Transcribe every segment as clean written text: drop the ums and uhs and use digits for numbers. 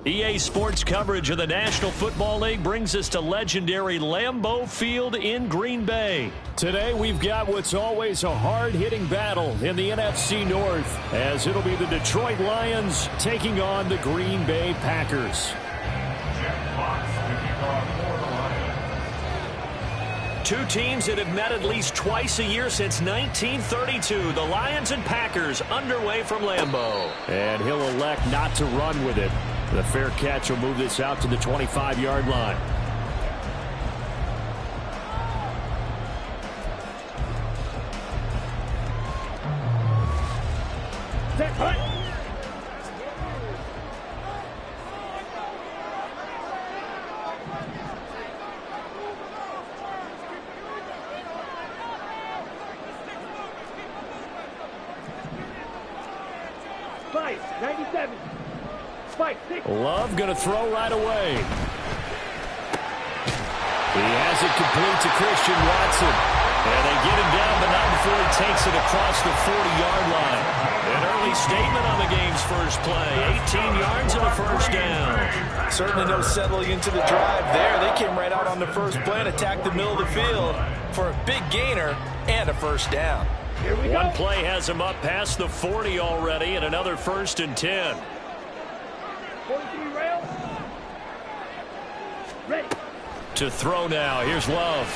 EA Sports coverage of the National Football League brings us to legendary Lambeau Field in Green Bay. Today we've got what's always a hard-hitting battle in the NFC North, as it'll be the Detroit Lions taking on the Green Bay Packers. Two teams that have met at least twice a year since 1932. The Lions and Packers underway from Lambeau. And he'll elect not to run with it. The fair catch will move this out to the 25-yard line. Spike, 97. Spike, 6. Love going to throw right away. He has it complete to Christian Watson. And they get him down, but not before he takes it across the 40-yard line. An early statement on the game's first play. 18 yards and a first down. Certainly no settling into the drive there. They came right out on the first play and attacked the middle of the field for a big gainer and a first down. Here we go. One play has him up past the 40 already, and another 1st and 10. 43 rail. Ready. To throw now. Here's Love.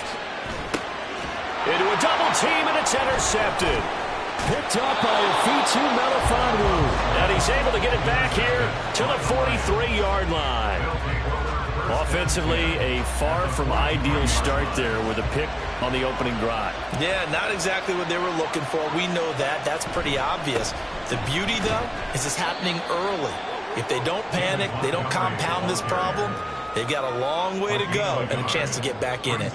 Into a double team, and it's intercepted. Picked up by Afitu Melifonwu. And he's able to get it back here to the 43-yard line. Offensively, a far from ideal start there with a pick on the opening drive. Yeah, not exactly what they were looking for. We know that. That's pretty obvious. The beauty, though, is it's happening early. If they don't panic, they don't compound this problem, they've got a long way to go and a chance to get back in it.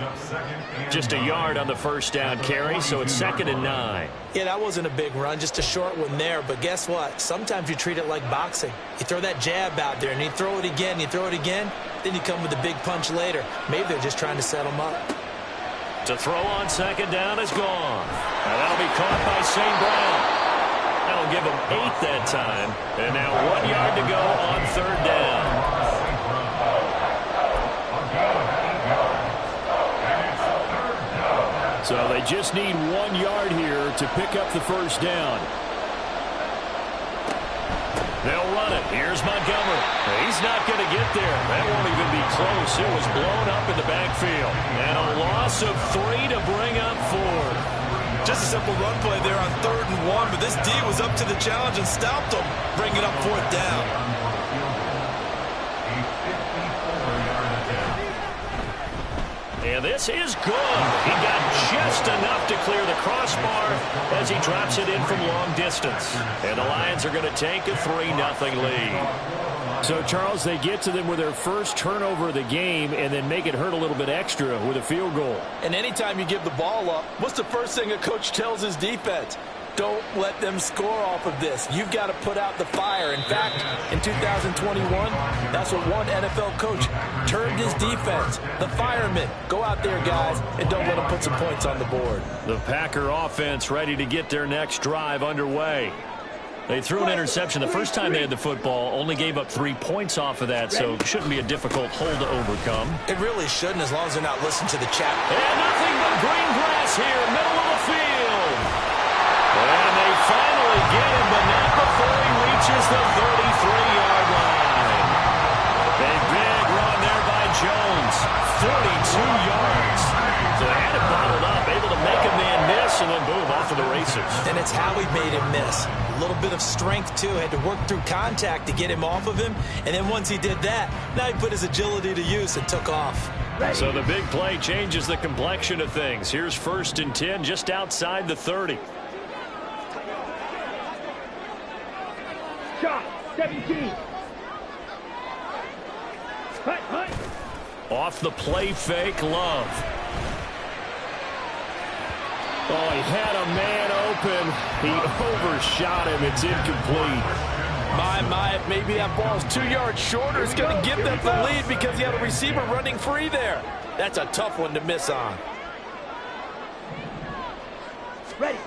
Just a yard on the first down carry, so it's 2nd and 9. Yeah, that wasn't a big run, just a short one there. But guess what? Sometimes you treat it like boxing. You throw that jab out there, and you throw it again, then you come with a big punch later. Maybe they're just trying to set them up. To throw on 2nd down is gone. And that'll be caught by St. Brown. That'll give him 8 that time. And now 1 yard to go on 3rd down. So they just need 1 yard here to pick up the first down. They'll run it. Here's Montgomery. He's not going to get there. That won't even be close. It was blown up in the backfield. And a loss of 3 to bring up 4. Just a simple run play there on 3rd and 1, but this D was up to the challenge and stopped them, bringing up 4th down. And this is good. He got just enough to clear the crossbar as he drops it in from long distance. And the Lions are going to take a 3-0 lead. So, Charles, they get to them with their first turnover of the game and then make it hurt a little bit extra with a field goal. And anytime you give the ball up, what's the first thing a coach tells his defense? Don't let them score off of this. You've got to put out the fire. In fact, in 2021, that's what one NFL coach termed his defense. The firemen. Go out there, guys, and don't let them put some points on the board. The Packer offense ready to get their next drive underway. They threw an interception the first time they had the football, only gave up 3 points off of that, so it shouldn't be a difficult hole to overcome. It really shouldn't, as long as they're not listening to the chat. And nothing but green grass here, middle of the field. And they finally get him, but not before he reaches the 33-yard line. A big run there by Jones, 42 yards. So they had it bottled up, able to make a man miss, and then boom, off to the races. And it's how he made him miss. A little bit of strength, too. Had to work through contact to get him off of him. And then once he did that, now he put his agility to use and took off. So the big play changes the complexion of things. Here's 1st and 10 just outside the 30. Shot, 17. Hut. Off the play fake, Love. Oh, he had a man open. He overshot him. It's incomplete. My, maybe that ball's 2 yards shorter. It's going to give them the lead because he had a receiver running free there. That's a tough one to miss on. Ready.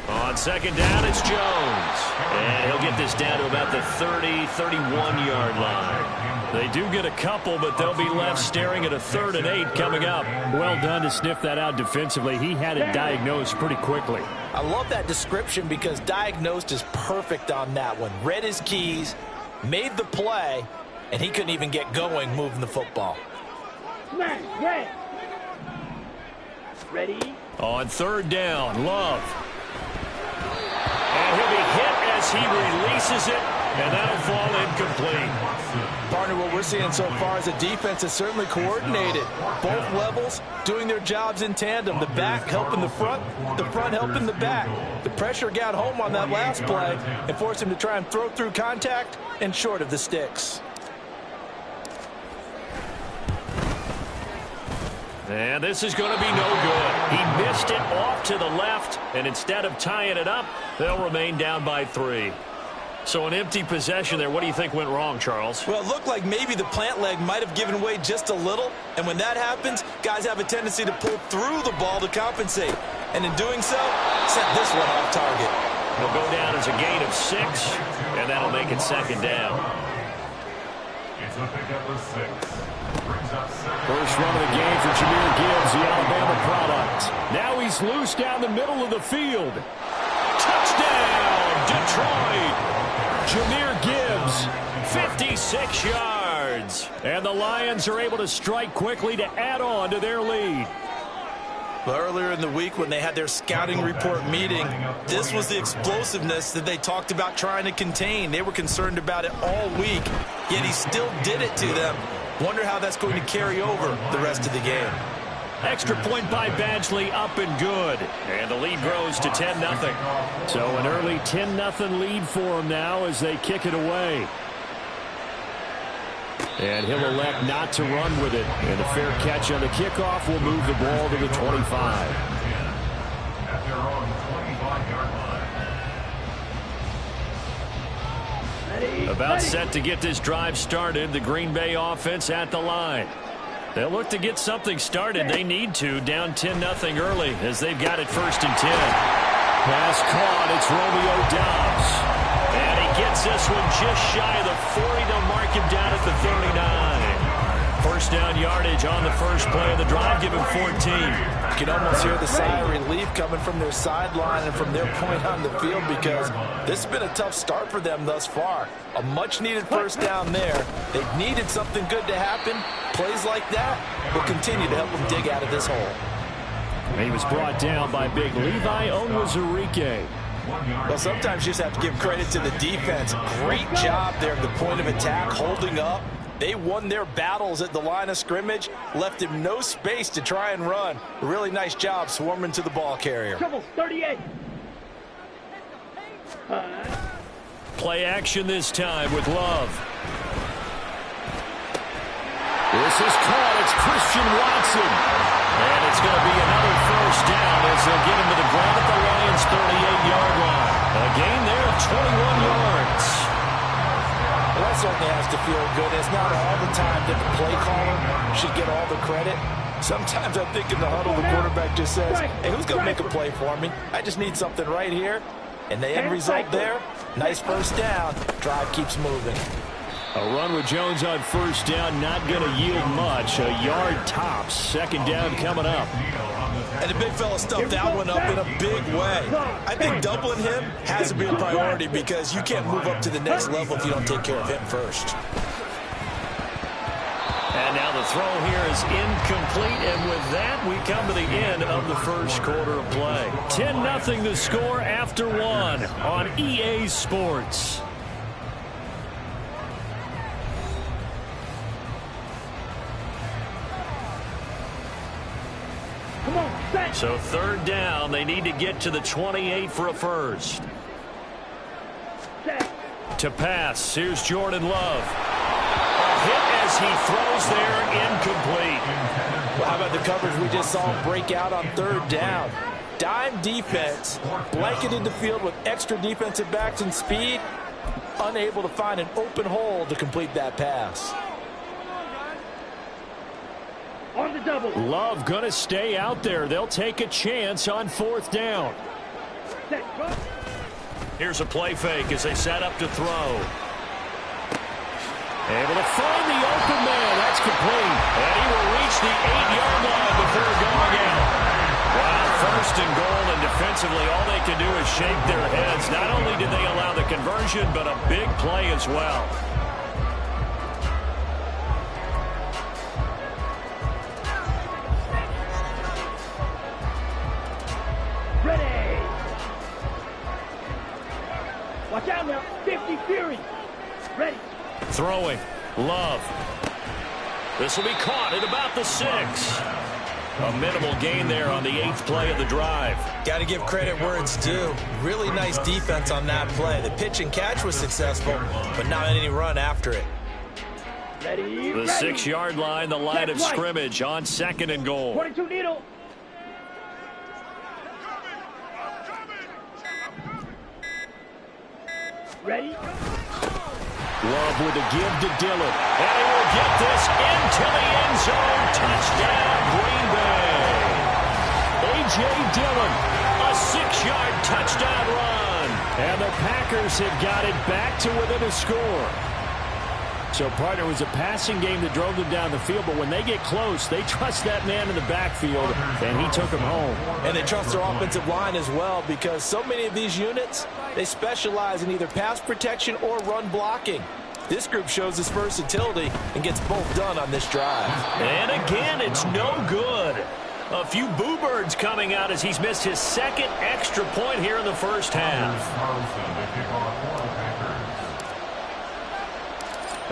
On 2nd down, it's Jones. And he'll get this down to about the 30, 31-yard line. They do get a couple, but they'll be left staring at a 3rd and 8 coming up. Well done to sniff that out defensively. He had it diagnosed pretty quickly. I love that description because diagnosed is perfect on that one. Read his keys, made the play, and he couldn't even get going moving the football. Ready. On 3rd down, Love. And he'll be hit as he releases it, and that'll fall incomplete. Partner, what we're seeing so far is the defense is certainly coordinated. Both levels doing their jobs in tandem. The back helping the front helping the back. The pressure got home on that last play and forced him to try and throw through contact and short of the sticks. And this is going to be no good. He missed it off to the left, and instead of tying it up, they'll remain down by 3. So an empty possession there. What do you think went wrong, Charles? Well, it looked like maybe the plant leg might have given way just a little. And when that happens, guys have a tendency to pull through the ball to compensate. And in doing so, set this one off target. It'll go down as a gain of 6, and that'll make it 2nd down. It's a pickup of 6. First run of the game for Jahmyr Gibbs, the Alabama product. Now he's loose down the middle of the field. Touchdown, Detroit! Jahmyr Gibbs, 56 yards. And the Lions are able to strike quickly to add on to their lead. Well, earlier in the week when they had their scouting report meeting, this was the explosiveness that they talked about trying to contain. They were concerned about it all week, yet he still did it to them. Wonder how that's going to carry over the rest of the game. Extra point by Badgley, up and good. And the lead grows to 10-0. So an early 10-0 lead for them now as they kick it away. And he'll elect not to run with it. And a fair catch on the kickoff will move the ball to the 25. At their own 25-yard line. About set to get this drive started. The Green Bay offense at the line. They'll look to get something started. They need to. Down 10-0 early as they've got it 1st and 10. Pass caught. It's Romeo Doubs. And he gets this one just shy of the 40. They'll mark him down at the 39. First down yardage on the first play of the drive. Give him 14. You can almost hear the sigh of relief coming from their sideline and from their point on the field because this has been a tough start for them thus far. A much-needed first down there. They've needed something good to happen. Plays like that will continue to help them dig out of this hole. He was brought down by big Levi Onwuzurike. Well, sometimes you just have to give credit to the defense. Great job there at the point of attack, holding up. They won their battles at the line of scrimmage, left him no space to try and run. A really nice job swarming to the ball carrier. Trouble, 38. Play action this time with Love. This is caught. It's Christian Watson. And it's going to be another first down as they'll get him to the ground at the Lions' 38-yard line. A gain there of 21 yards. Well, that certainly has to feel good. It's not all the time that the play caller should get all the credit. Sometimes I think in the huddle, the quarterback just says, hey, who's going to make a play for me? I just need something right here. And the end result there, Nice first down. Drive keeps moving. A run with Jones on first down, not going to yield much. A yard tops. Second down coming up. And the big fella stuffed that one up in a big way. I think doubling him has to be a priority because you can't move up to the next level if you don't take care of him first. And now the throw here is incomplete, and with that, we come to the end of the first quarter of play. 10-0 the score after one on EA Sports. So third down, they need to get to the 28 for a first. To pass, here's Jordan Love. A hit as he throws there, incomplete. Well, how about the coverage we just saw break out on third down? Dime defense, blanketed the field with extra defensive backs and speed, unable to find an open hole to complete that pass. On the double. Love going to stay out there. They'll take a chance on fourth down. Here's a play fake as they set up to throw. Able to find the open man. That's complete. And he will reach the 8-yard line before going out. Wow, first and goal, and defensively all they can do is shake their heads. Not only did they allow the conversion, but a big play as well. Ready. Watch out now. 50 Fury. Ready. Throwing. Love. This will be caught at about the 6. A minimal gain there on the 8th play of the drive. Got to give credit where it's due. Really nice defense on that play. The pitch and catch was successful, but not any run after it. Ready. The 6-yard line, the line of scrimmage on second and goal. 22 needle. Ready. Love with a give to Dillon. And he will get this into the end zone. Touchdown, Green Bay. A.J. Dillon, a 6-yard touchdown run. And the Packers have got it back to within a score. So, partner, it was a passing game that drove them down the field, but when they get close, they trust that man in the backfield, and he took them home. And they trust their offensive line as well, because so many of these units, they specialize in either pass protection or run blocking. This group shows its versatility and gets both done on this drive. And again, it's no good. A few boo birds coming out as he's missed his second extra point here in the first half.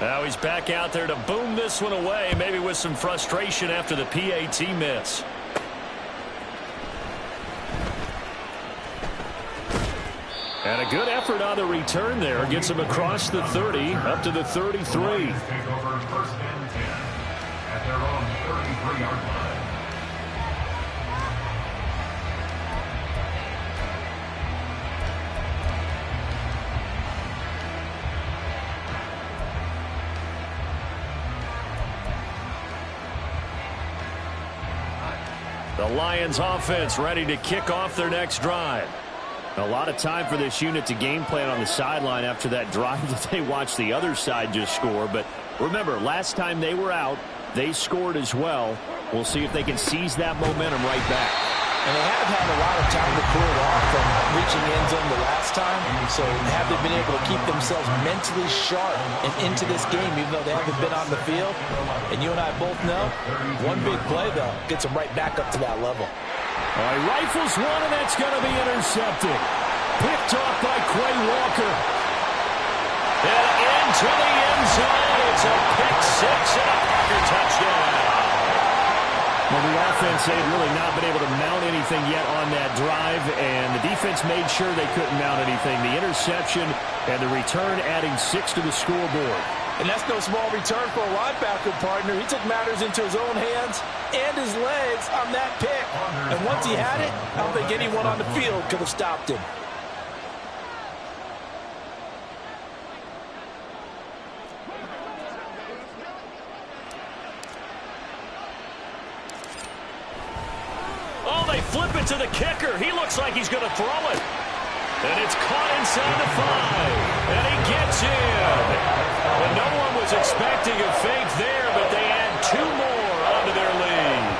Now he's back out there to boom this one away, maybe with some frustration after the PAT miss. And a good effort on the return there. Gets him across the 30, up to the 33. Take over first and 10 at their own 33-yard line. The Lions offense ready to kick off their next drive. A lot of time for this unit to game plan on the sideline after that drive that they watched the other side just score. But remember, last time they were out, they scored as well. We'll see if they can seize that momentum right back. And they have had a lot of time to cool it off from reaching the end zone the last time. So have they been able to keep themselves mentally sharp and into this game, even though they haven't been on the field? And you and I both know, one big play, though, gets them right back up to that level. All right, rifles one, and that's going to be intercepted. Picked off by Quay Walker. And into the end zone. It's a pick 6 and a Packer touchdown. Well, the offense, they've really not been able to mount anything yet on that drive, and the defense made sure they couldn't mount anything. The interception and the return adding 6 to the scoreboard. And that's no small return for a linebacker, partner. He took matters into his own hands and his legs on that pick. And once he had it, I don't think anyone on the field could have stopped him. Oh, they flip it to the kicker. He looks like he's going to throw it. And it's caught inside the 5. And he gets in. And no one was expecting a fake there, but they add 2 more onto their lead.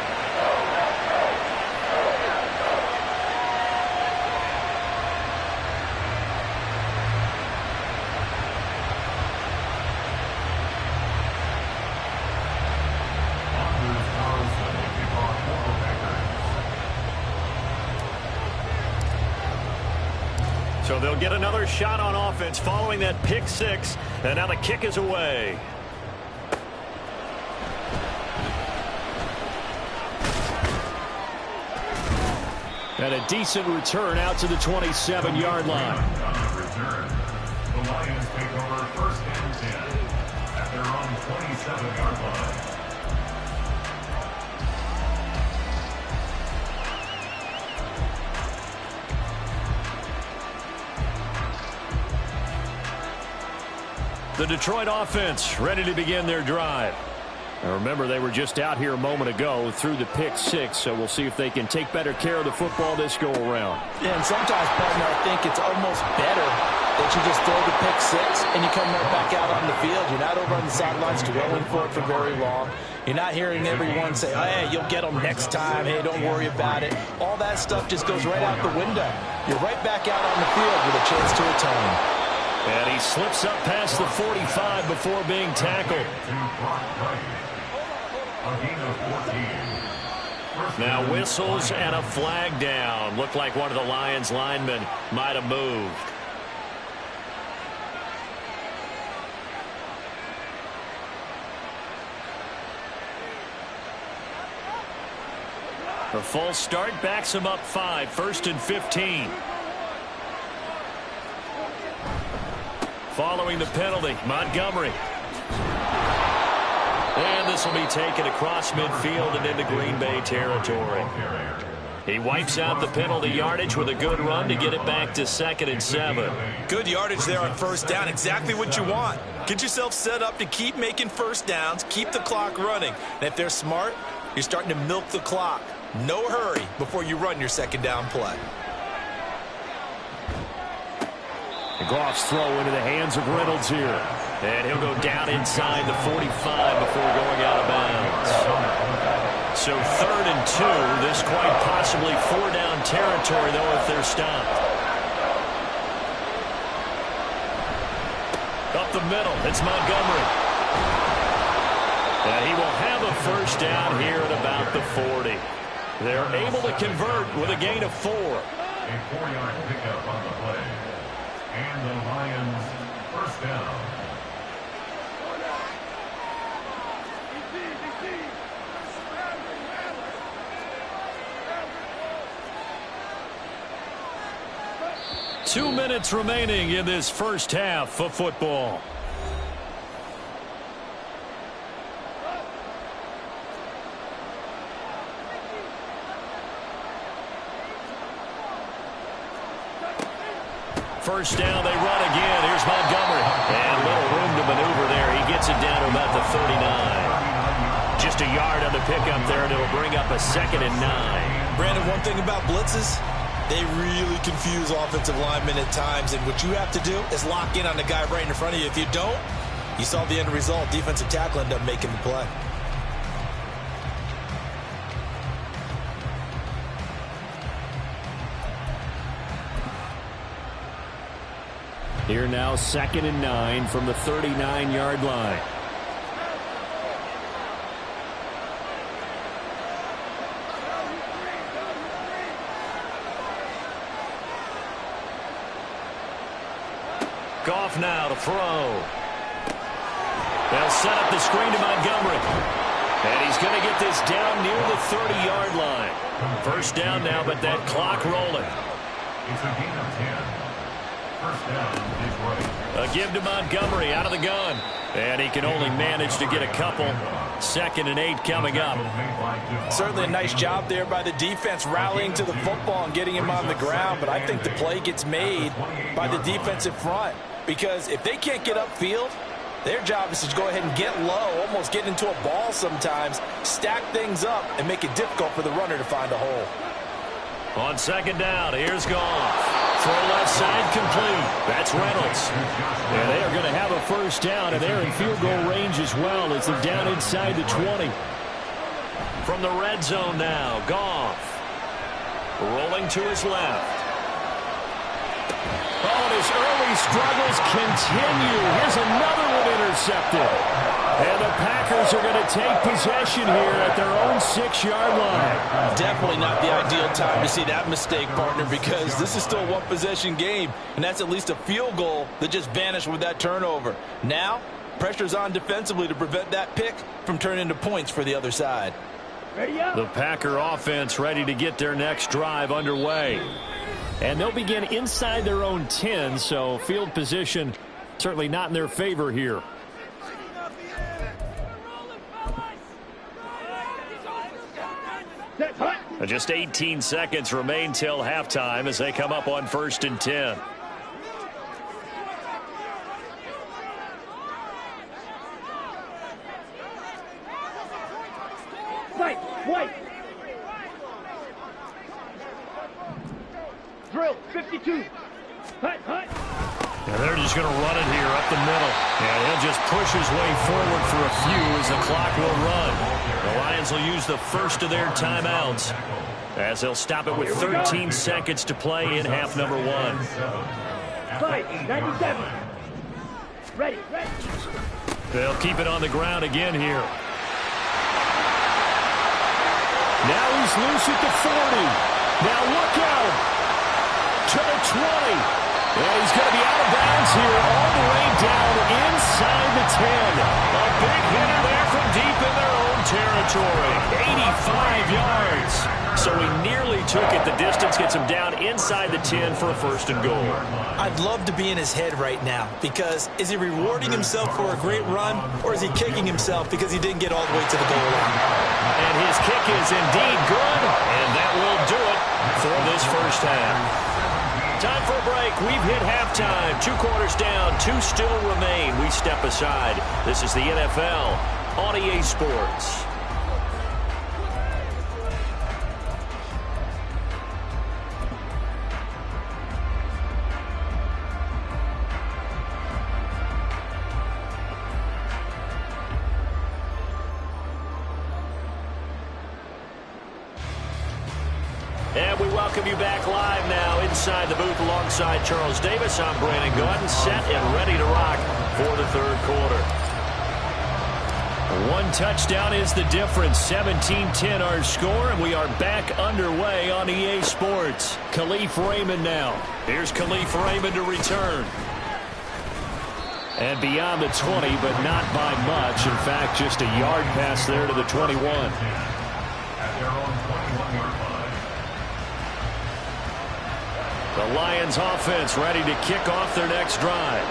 So they'll get another shot on offense following that pick 6. And now the kick is away. And a decent return out to the 27-yard line. The Lions take over 1st and 10 at their own 27-yard line. The Detroit offense ready to begin their drive. Now remember, they were just out here a moment ago through the pick 6, so we'll see if they can take better care of the football this go around. Yeah, and sometimes, partner, I think it's almost better that you just throw the pick 6 and you come right back out on the field. You're not over on the sidelines dwelling for it for very long. You're not hearing everyone say, hey, you'll get them next time. Hey, don't worry about it. All that stuff just goes right out the window. You're right back out on the field with a chance to atone. And he slips up past the 45 before being tackled. Now whistles and a flag down. Looked like one of the Lions linemen might have moved. The false start backs him up 5, 1st and 15. Following the penalty, Montgomery. And this will be taken across midfield and into Green Bay territory. He wipes out the penalty yardage with a good run to get it back to 2nd and 7. Good yardage there on 1st down. Exactly what you want. Get yourself set up to keep making 1st downs, keep the clock running. And if they're smart, you're starting to milk the clock. No hurry before you run your 2nd down play. Goff's throw into the hands of Reynolds here. And he'll go down inside the 45 before going out of bounds. So 3rd and 2. This quite possibly 4-down territory, though, if they're stopped. Up the middle, it's Montgomery. And he will have a 1st down here at about the 40. They're able to convert with a gain of 4. A 4-yard pickup on the play. And the Lions 1st down. Two minutes remaining in this first half of football. First down, they run again. Here's Montgomery. And little room to maneuver there. He gets it down to about the 39. Just a yard on the pickup there, and it'll bring up a 2nd and 9. Brandon, one thing about blitzes, they really confuse offensive linemen at times. And what you have to do is lock in on the guy right in front of you. If you don't, you saw the end result. Defensive tackle ended up making the play. Here now, 2nd and 9 from the 39-yard line. Goff now to throw. They'll set up the screen to Montgomery. And he's going to get this down near the 30-yard line. 1st down now, but that clock rolling. It's a gain of 10. 1st down, Detroit. A give to Montgomery out of the gun. And he can only manage to get a couple. 2nd and 8 coming up. Certainly a nice job there by the defense rallying to the football and getting him on the ground. But I think the play gets made by the defensive front. Because if they can't get upfield, their job is to go ahead and get low, almost get into a ball sometimes, stack things up, and make it difficult for the runner to find a hole. On 2nd down, here's Goff. Throw left side complete. That's Reynolds. And they are going to have a first down, and they're in field goal range as well as they're down inside the 20. From the red zone now, Goff. Rolling to his left. Oh, and his early struggles continue. Here's another one intercepted. And the Packers are going to take possession here at their own 6-yard line. Definitely not the ideal time to see that mistake, partner, because this is still a one-possession game, and that's at least a field goal that just vanished with that turnover. Now, pressure's on defensively to prevent that pick from turning into points for the other side. Ready up. The Packer offense ready to get their next drive underway. And they'll begin inside their own 10, so field position certainly not in their favor here. Just 18 seconds remain till halftime as they come up on 1st and 10. White. Drill, 52. Hut. And they're just going to run it here up the middle. And he'll just push his way forward for a few as the clock will run. The Lions will use the first of their timeouts as they'll stop it with 13 seconds to play in half number 1. 97. Ready. They'll keep it on the ground again here. Now he's loose at the 40. Now look out. To the 20. And he's going to be out of bounds here all the way down inside the 10. A big hitter there from deep in their own territory. 85 yards. So he nearly took it the distance, gets him down inside the 10 for a 1st and goal. I'd love to be in his head right now, because is he rewarding himself for a great run, or is he kicking himself because he didn't get all the way to the goal line? And his kick is indeed good, and that will do it for this first half. Time for a break. We've hit halftime. 2 quarters down, 2 still remain. We step aside. This is the NFL on EA Sports. And we welcome you back live now inside the booth alongside Charles Davis. I'm Brandon Gordon, set and ready to rock for the 3rd quarter. 1 touchdown is the difference. 17-10 our score, and we are back underway on EA Sports. Khalif Raymond now. Here's Khalif Raymond to return. And beyond the 20, but not by much. In fact, just a yard pass there to the 21. At their own 21-yard line. The Lions offense ready to kick off their next drive.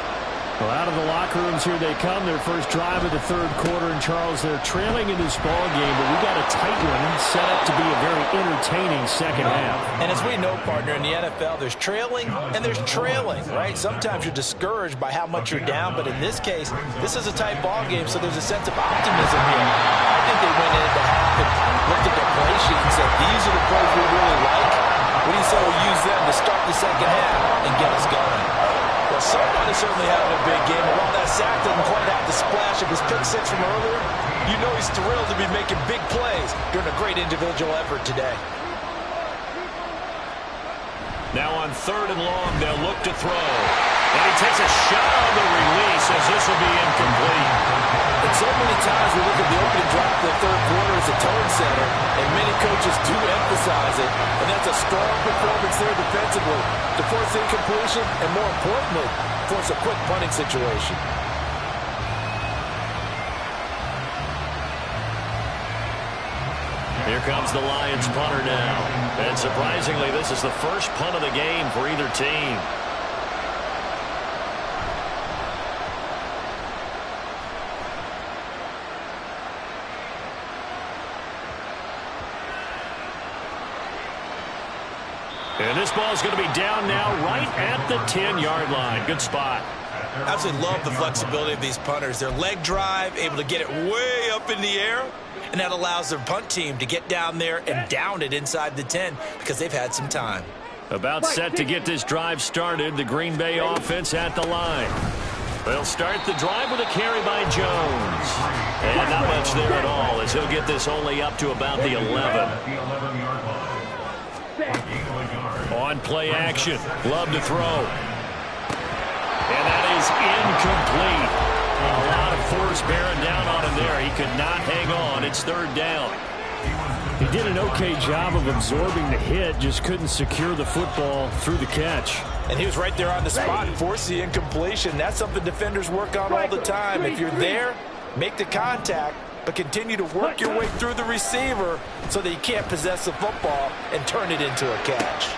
Well, out of the locker rooms here they come. Their first drive of the 3rd quarter. And Charles, they're trailing in this ball game, but we got a tight one set up to be a very entertaining second half. And as we know, partner, in the NFL, there's trailing and there's trailing, right? Sometimes you're discouraged by how much you're down, but in this case, this is a tight ball game, so there's a sense of optimism here. I think they went into half and looked at their play sheet and said, these are the plays we really like. What do you say we use them to start the second half and get us going? Well, someone is certainly having a big game, and while that sack doesn't quite have the splash of his pick 6 from earlier, you know he's thrilled to be making big plays during a great individual effort today. Now on 3rd and long, they'll look to throw. And he takes a shot on the release as this will be incomplete. And so many times we look at the opening drive of the 3rd quarter as a tone setter, and many coaches do emphasize it, and that's a strong performance there defensively to force incompletion and, more importantly, force a quick punting situation. Here comes the Lions punter now. And surprisingly, this is the first punt of the game for either team. And this ball is going to be down now right at the 10-yard line. Good spot. I absolutely love the flexibility of these punters. Their leg drive, able to get it way up in the air, and that allows their punt team to get down there and down it inside the 10 because they've had some time. About set to get this drive started. The Green Bay offense at the line. They'll start the drive with a carry by Jones. And not much there at all, as he'll get this only up to about the 11. On play action. Love to throw. And that is incomplete. A lot of force bearing down on him there. He could not hang on. It's third down. He did an okay job of absorbing the hit, just couldn't secure the football through the catch. And he was right there on the spot, force the incompletion. That's something defenders work on all the time. If you're there, make the contact, but continue to work your way through the receiver so that you can't possess the football and turn it into a catch.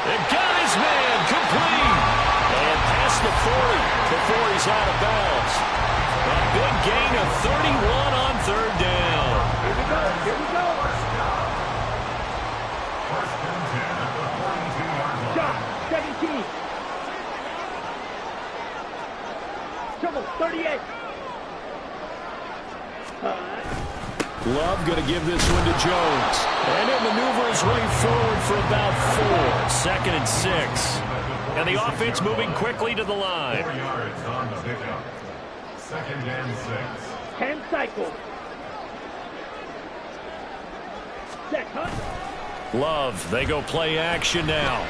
And got his man complete. And past the 40 before he's out of bounds. A big gain of 31 on third down. Here we go. Here we go. First and 10 at the 42-yard line. Shot. 17. Trouble. 38. Love going to give this one to Jones. And he'll maneuver his way forward for about 4. Second and 6. And the offense moving quickly to the line. 4 yards on the pickup. Second and 6. 10 cycles. Set, huh? Love, they go play action now.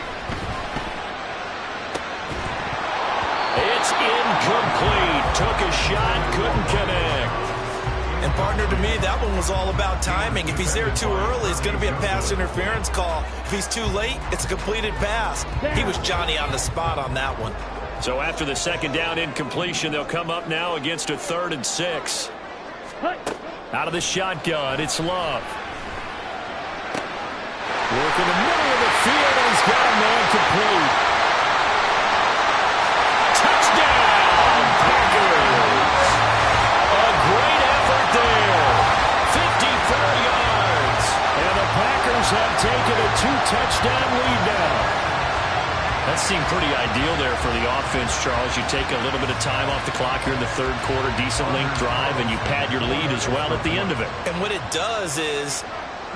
It's incomplete. Took a shot, couldn't connect. And partner, to me, that one was all about timing. If he's there too early, it's going to be a pass interference call. If he's too late, it's a completed pass. He was Johnny on the spot on that one. So after the second down incompletion, they'll come up now against a 3rd and 6. Out of the shotgun, it's Love. Work in the middle of the field, and he's got a man complete. Touchdown, Packers! A great effort there. 54 yards. And the Packers have taken a 2-touchdown lead now. That seemed pretty ideal there for the offense, Charles. You take a little bit of time off the clock here in the third quarter, decent length drive, and you pad your lead as well at the end of it. And what it does is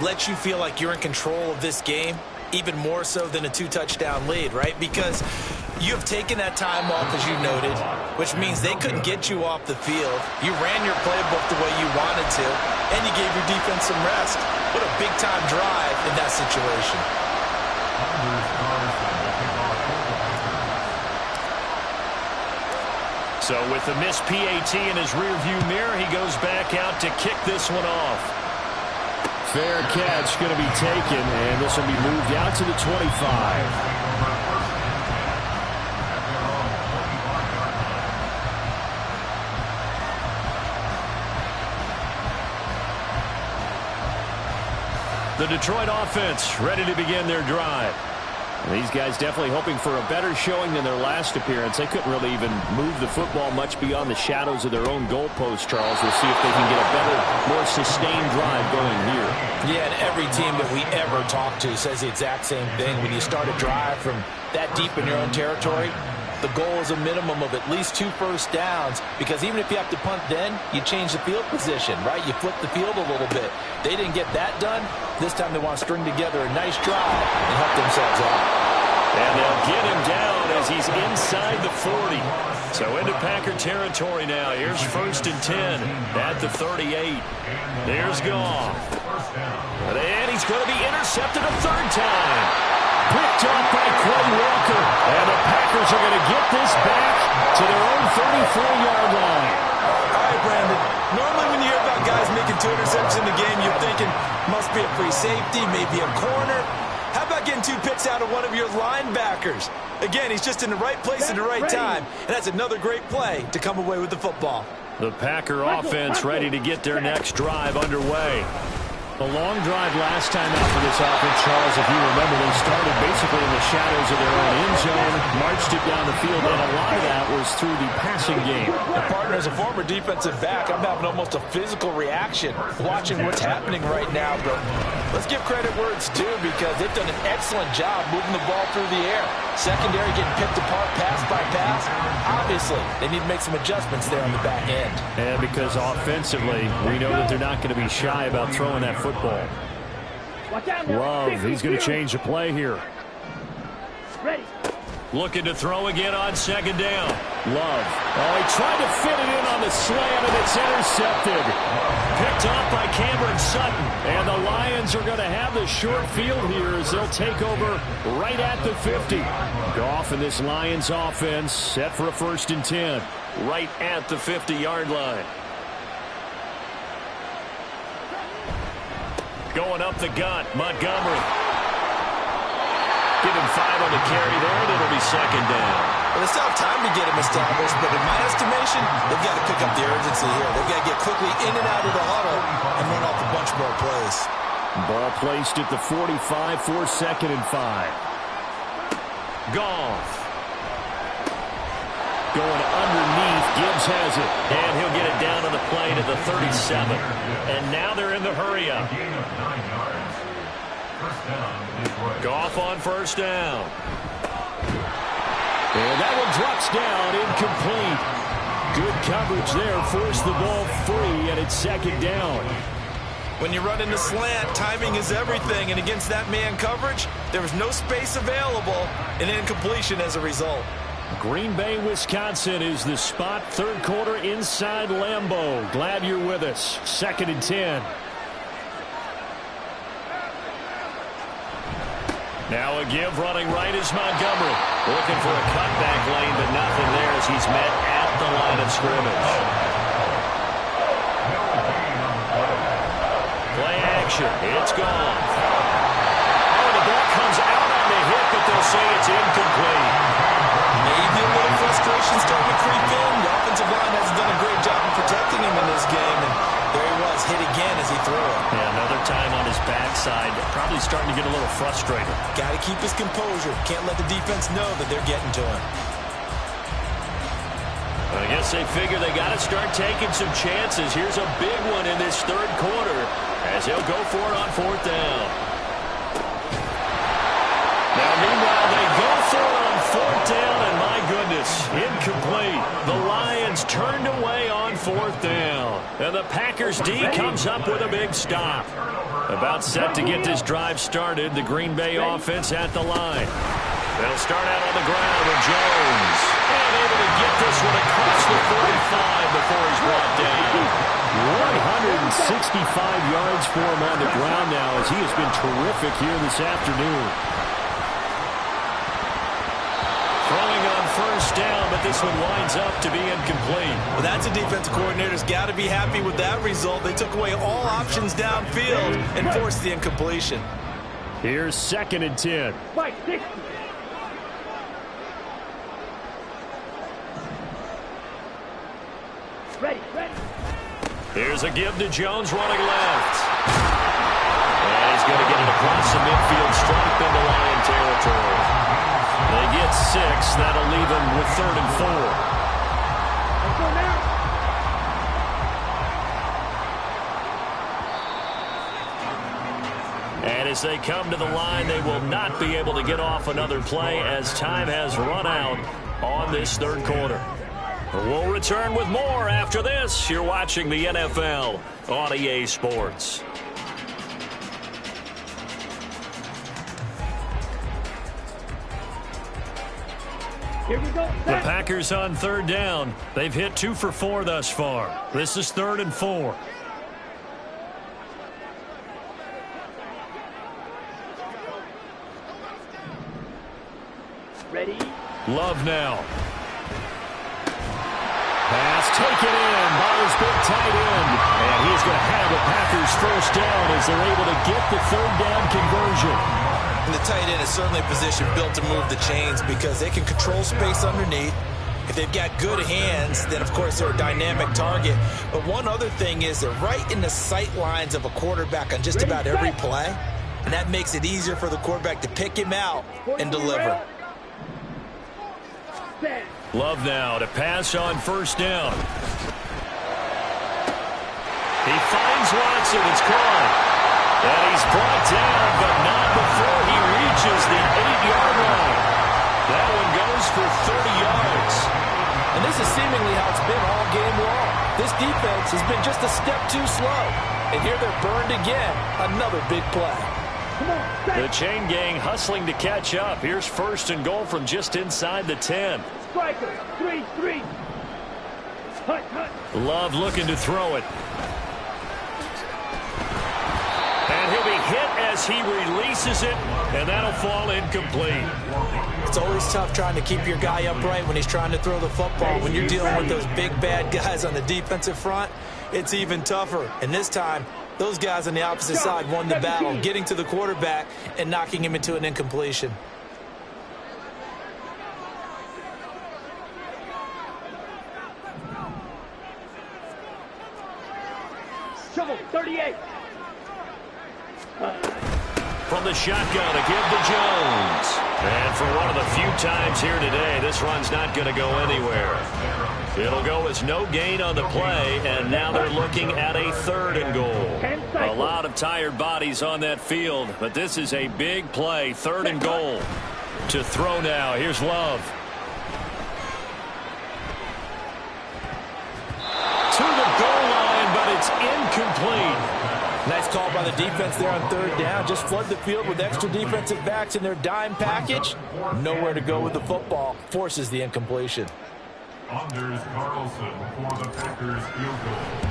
let you feel like you're in control of this game, even more so than a 2-touchdown lead, right? Because you have taken that time off, as you noted, which means they couldn't get you off the field. You ran your playbook the way you wanted to, and you gave your defense some rest. What a big-time drive in that situation. So with the missed PAT in his rearview mirror, he goes back out to kick this one off. Fair catch going to be taken, and this will be moved out to the 25. The Detroit offense ready to begin their drive. These guys definitely hoping for a better showing than their last appearance. They couldn't really even move the football much beyond the shadows of their own goalpost, Charles. We'll see if they can get a better, more sustained drive going here. Yeah, and every team that we ever talk to says the exact same thing. When you start a drive from that deep in your own territory, the goal is a minimum of at least 2 first downs, because even if you have to punt then, you change the field position, right? You flip the field a little bit. They didn't get that done. This time they want to string together a nice drive and help themselves out. And they'll get him down as he's inside the 40. So into Packer territory now. Here's 1st and 10 at the 38. There's Goff. And he's going to be intercepted a 3rd time. Picked up by Quay Walker. And the Packers are going to get this back to their own 34-yard line. All right, Brandon. Normally when you hear about guys making 2 interceptions in the game, you're thinking must be a free safety, maybe a corner. How about getting 2 picks out of one of your linebackers? Again, he's just in the right place at the right time. And that's another great play to come away with the football. The Packer offense ready to get their next drive underway. A long drive last time out for this offense, Charles. If you remember, they started basically in the shadows of their own end zone, marched it down the field, and a lot of that was through the passing game. And partner, as a former defensive back, I'm having almost a physical reaction watching what's happening right now. But let's give credit where it's due, because they've done an excellent job moving the ball through the air. Secondary getting picked apart pass by pass. Obviously, they need to make some adjustments there on the back end. And because offensively, we know that they're not going to be shy about throwing that football. Love, he's going to change the play here. Looking to throw again on second down. Love. Oh, he tried to fit it in on the slant, and it's intercepted. Picked off by Cameron Sutton. And the Lions are going to have the short field here as they'll take over right at the 50. Goff and this Lions offense set for a 1st and 10. Right at the 50-yard line. Going up the gut, Montgomery. Give him 5 on the carry there, and it'll be second down. Well, it's not time to get him established, but in my estimation, they've got to pick up the urgency here. They've got to get quickly in and out of the huddle and run off a bunch more plays. Ball placed at the 45 for 2nd and 5. Goff. Going underneath, Gibbs has it. And he'll get it down to the play to the 37. And now they're in the hurry-up. Goff on 1st down. And that one drops down, incomplete. Good coverage there, forced the ball free, and it's 2nd down. When you run into slant, timing is everything, and against that man coverage, there was no space available, and incompletion as a result. Green Bay, Wisconsin is the spot. 3rd quarter inside Lambeau. Glad you're with us. 2nd and 10. Now a give running right is Montgomery. Looking for a cutback lane, but nothing there as he's met at the line of scrimmage. Play action. It's gone. Oh, the ball comes out on the hit, but they'll say it's incomplete. Maybe a little frustration starting to creep in. The offensive line hasn't done a great job of protecting him in this game, and there he was, hit again as he threw it. Yeah, another time on his backside, probably starting to get a little frustrated. Got to keep his composure. Can't let the defense know that they're getting to him. I guess they figure they got to start taking some chances. Here's a big one in this 3rd quarter as they'll go for it on 4th down. Now, meanwhile, they go for it on 4th down, and my goodness, incomplete. The Lions turned away on 4th down. And the Packers D comes up with a big stop. About set to get this drive started, the Green Bay offense at the line. They'll start out on the ground with Jones. And able to get this one across the 45 before he's brought down. 165 yards for him on the ground now as he has been terrific here this afternoon. Throwing on 1st down, but this one winds up to be incomplete. Well, that's a defensive coordinator's got to be happy with that result. They took away all options downfield and forced the incompletion. Here's 2nd and 10. Mike, 60. Ready. Here's a give to Jones running left. And he's going to get it across the midfield stripe into Lion territory. They get 6. That'll leave them with 3rd and 4. Let's go now. And as they come to the line, they will not be able to get off another play as time has run out on this 3rd quarter. We'll return with more after this. You're watching the NFL on EA Sports. Here we go. The Packers on 3rd down. They've hit 2 for 4 thus far. This is 3rd and 4. Ready. Love now. Pass taken in by his big tight end. And he's going to have the Packers 1st down as they're able to get the 3rd down conversion. And the tight end is certainly a position built to move the chains because they can control space underneath. If they've got good hands, then of course they're a dynamic target. But one other thing is they're right in the sight lines of a quarterback on just about every play. And that makes it easier for the quarterback to pick him out and deliver. Love now to pass on 1st down. He finds Watson. It's caught. And he's brought down, but not before he reaches the 8-yard line. That one goes for 30 yards. And this is seemingly how it's been all game long. This defense has been just a step too slow. And here they're burned again. Another big play. The chain gang hustling to catch up. Here's 1st and goal from just inside the 10. Striker, 3-3. Love looking to throw it. And he'll be hit as he releases it, and that'll fall incomplete. It's always tough trying to keep your guy upright when he's trying to throw the football. When you're dealing with those big, bad guys on the defensive front, it's even tougher. And this time, those guys on the opposite side won the battle, getting to the quarterback and knocking him into an incompletion. Shovel, 38. From the shotgun, a give to Jones. And for one of the few times here today, this run's not going to go anywhere. It'll go as no gain on the play, and now they're looking at a 3rd and goal. A lot of tired bodies on that field, but this is a big play, 3rd and goal. To throw now, here's Love. To the goal line, but it's incomplete. Nice call by the defense there on 3rd down. Just flood the field with extra defensive backs in their dime package. Nowhere to go with the football. Forces the incompletion. Anders Carlson for the Packers field goal.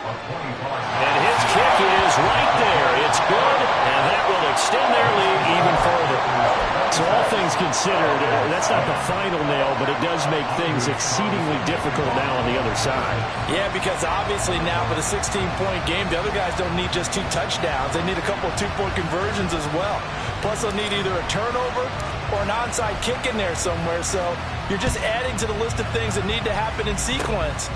And his kick is right there. It's good, and that will extend their lead even further. So all things considered, that's not the final nail, but it does make things exceedingly difficult now on the other side. Yeah, because obviously now with a 16-point game, the other guys don't need just 2 touchdowns. They need a couple of 2-point conversions as well. Plus, they'll need either a turnover or an onside kick in there somewhere. So you're just adding to the list of things that need to happen in sequence.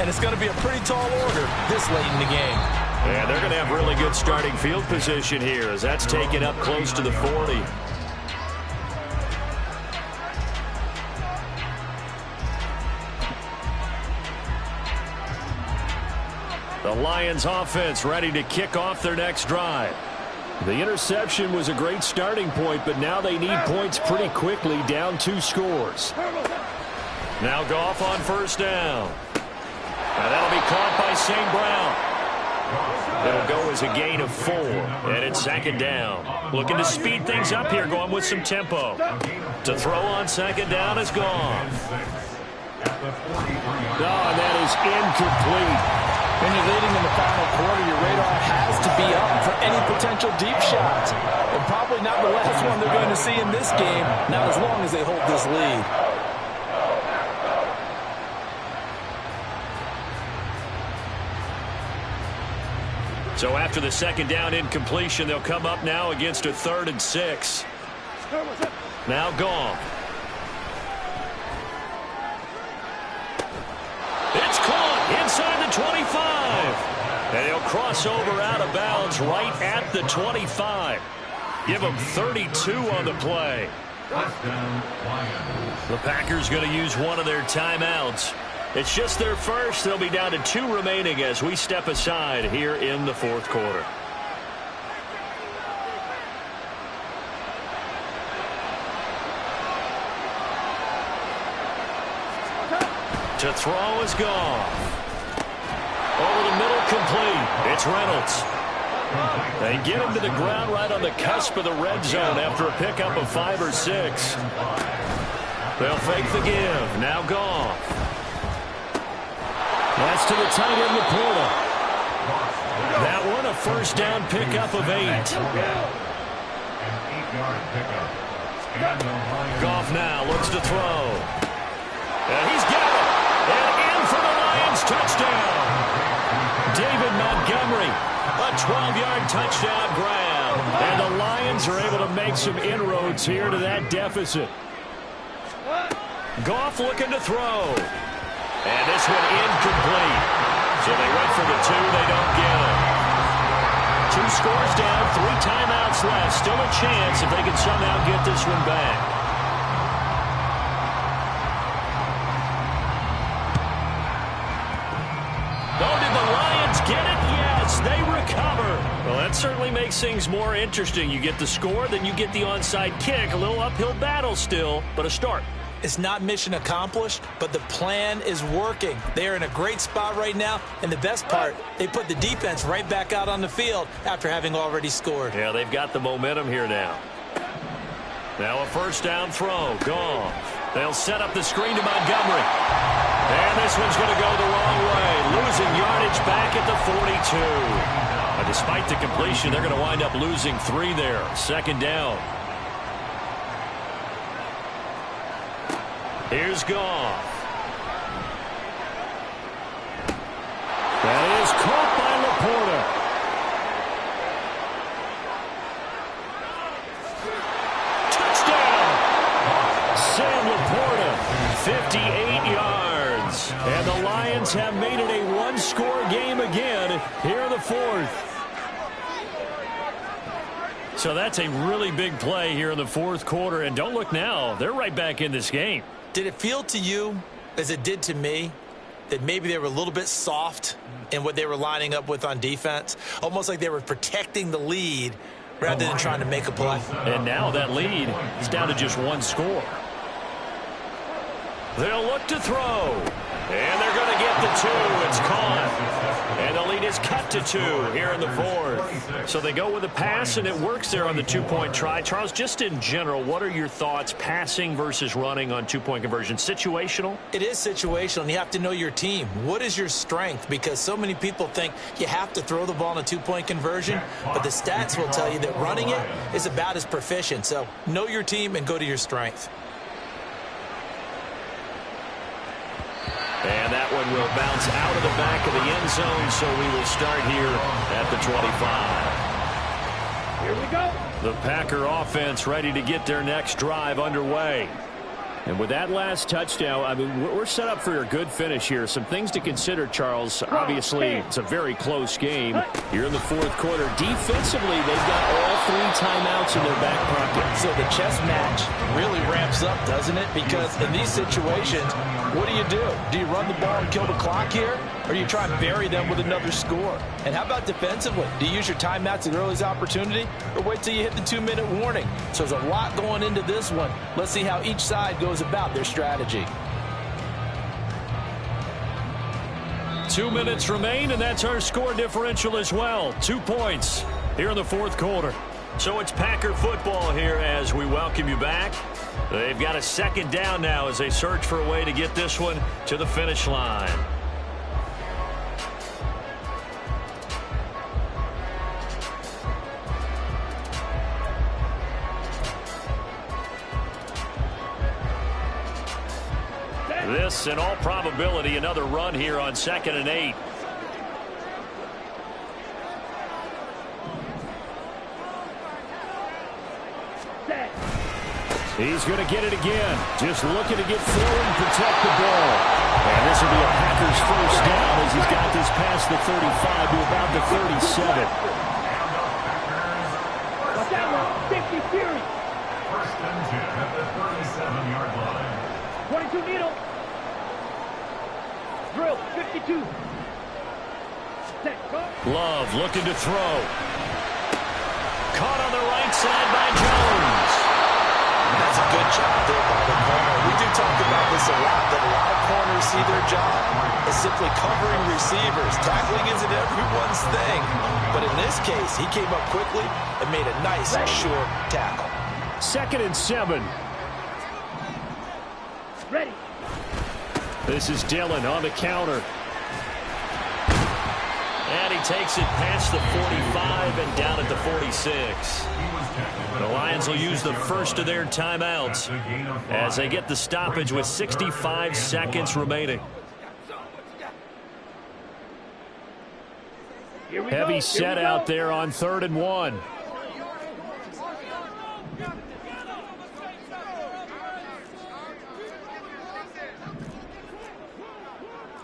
And it's going to be a pretty tall order this late in the game. Yeah, they're going to have really good starting field position here as that's taken up close to the 40. The Lions offense ready to kick off their next drive. The interception was a great starting point, but now they need points pretty quickly, down 2 scores. Now Goff on 1st down. And that'll be caught by St. Brown. It'll go as a gain of 4, and it's 2nd down. Looking to speed things up here, going with some tempo. To throw on 2nd down is gone. No, and that is incomplete. When you're leading in the final quarter, your radar has to be up for any potential deep shots. And probably not the last one they're going to see in this game, not as long as they hold this lead. So after the 2nd down incompletion, they'll come up now against a 3rd and 6. Now Goff. It's caught inside the 25. And he'll cross over out of bounds right at the 25. Give them 32 on the play. The Packers going to use one of their timeouts. It's just their first. They'll be down to 2 remaining as we step aside here in the 4th quarter. To throw is Goff. Over the middle, complete. It's Reynolds. They get him to the ground right on the cusp of the red zone after a pickup of 5 or 6. They'll fake the give. Now Goff. That's to the tight end, Laporta. That one, a 1st down pickup of 8. Goff now looks to throw. And he's got it. And in for the Lions touchdown. David Montgomery, a 12-yard touchdown grab. And the Lions are able to make some inroads here to that deficit. Goff looking to throw. And this one incomplete. So they went for the 2. They don't get it. 2 scores down, 3 timeouts left. Still a chance if they can somehow get this one back. Oh, did the Lions get it? Yes, they recover. Well, that certainly makes things more interesting. You get the score, then you get the onside kick. A little uphill battle still, but a start. It's not mission accomplished, but the plan is working. They're in a great spot right now, and the best part, they put the defense right back out on the field after having already scored. Yeah, they've got the momentum here now. Now a first down throw. Gone. They'll set up the screen to Montgomery. And this one's going to go the wrong way. Losing yardage back at the 42. Despite the completion, they're going to wind up losing 3 there. Second down. Here's Goff. That is caught by Laporta. Touchdown! Sam Laporta, 58 yards. And the Lions have made it a one-score game again here in the fourth. So that's a really big play here in the fourth quarter. And don't look now, they're right back in this game. Did it feel to you, as it did to me, that maybe they were a little bit soft in what they were lining up with on defense? Almost like they were protecting the lead rather than trying to make a play. And now that lead is down to just one score. They'll look to throw. And they're going to get the 2. It's caught. And the lead is cut to 2 here in the fourth. So they go with a pass, and it works there on the two-point try. Charles, just in general, what are your thoughts passing versus running on two-point conversion? Situational? It is situational, and you have to know your team. What is your strength? Because so many people think you have to throw the ball in a two-point conversion, but the stats will tell you that running it is about as proficient. So know your team and go to your strength. And that one will bounce out of the back of the end zone, so we will start here at the 25. Here we go. The Packer offense ready to get their next drive underway. And with that last touchdown, I mean, we're set up for a good finish here. Some things to consider, Charles. Obviously, it's a very close game here in the fourth quarter. Defensively, they've got all 3 timeouts in their back pocket. So the chess match really ramps up, doesn't it? Because in these situations, what do? Do you run the ball and kill the clock here? Or do you try and bury them with another score? And how about defensively? Do you use your timeouts at earliest opportunity? Or wait till you hit the 2-minute warning? So there's a lot going into this one. Let's see how each side goes about their strategy. 2 minutes remain, and that's our score differential as well. 2 points here in the fourth quarter. So it's Packer football here as we welcome you back. They've got a second down now as they search for a way to get this one to the finish line. This, in all probability, another run here on 2nd and 8. He's going to get it again. Just looking to get forward and protect the ball. And this will be a Packers first down as he's got this past the 35 to about the 37. Watch out now. 50 Fury. First and 10 at the 37-yard line. 22 Needle. Drill. 52. Set. Go. Love looking to throw. Caught on the right side by Jones. That's a good job there by the corner. We do talk about this a lot, that a lot of corners see their job as simply covering receivers. Tackling isn't everyone's thing. But in this case, he came up quickly and made a nice, short tackle. 2nd and 7. Ready. This is Dillon on the counter. And he takes it past the 45 and down at the 46. The Lions will use the first of their timeouts as they get the stoppage with 65 seconds remaining. Heavy set out there on 3rd and 1.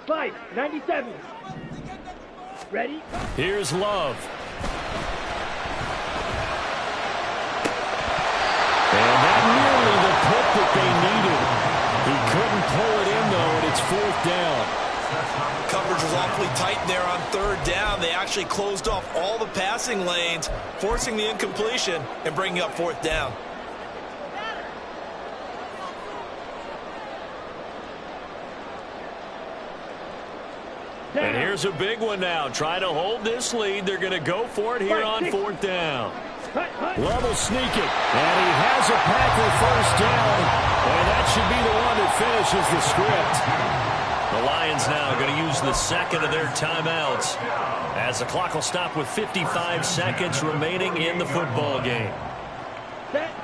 Five. 97. Ready. Here's Love. And that nearly the pick that they needed. He couldn't pull it in, though, and it's 4th down. Coverage was awfully tight there on 3rd down. They actually closed off all the passing lanes, forcing the incompletion and bringing up 4th down. Here's a big one now. Trying to hold this lead. They're going to go for it here on 4th down. Love will sneak it. And he has a Packer first down. And that should be the one that finishes the script. The Lions now going to use the second of their timeouts as the clock will stop with 55 seconds remaining in the football game.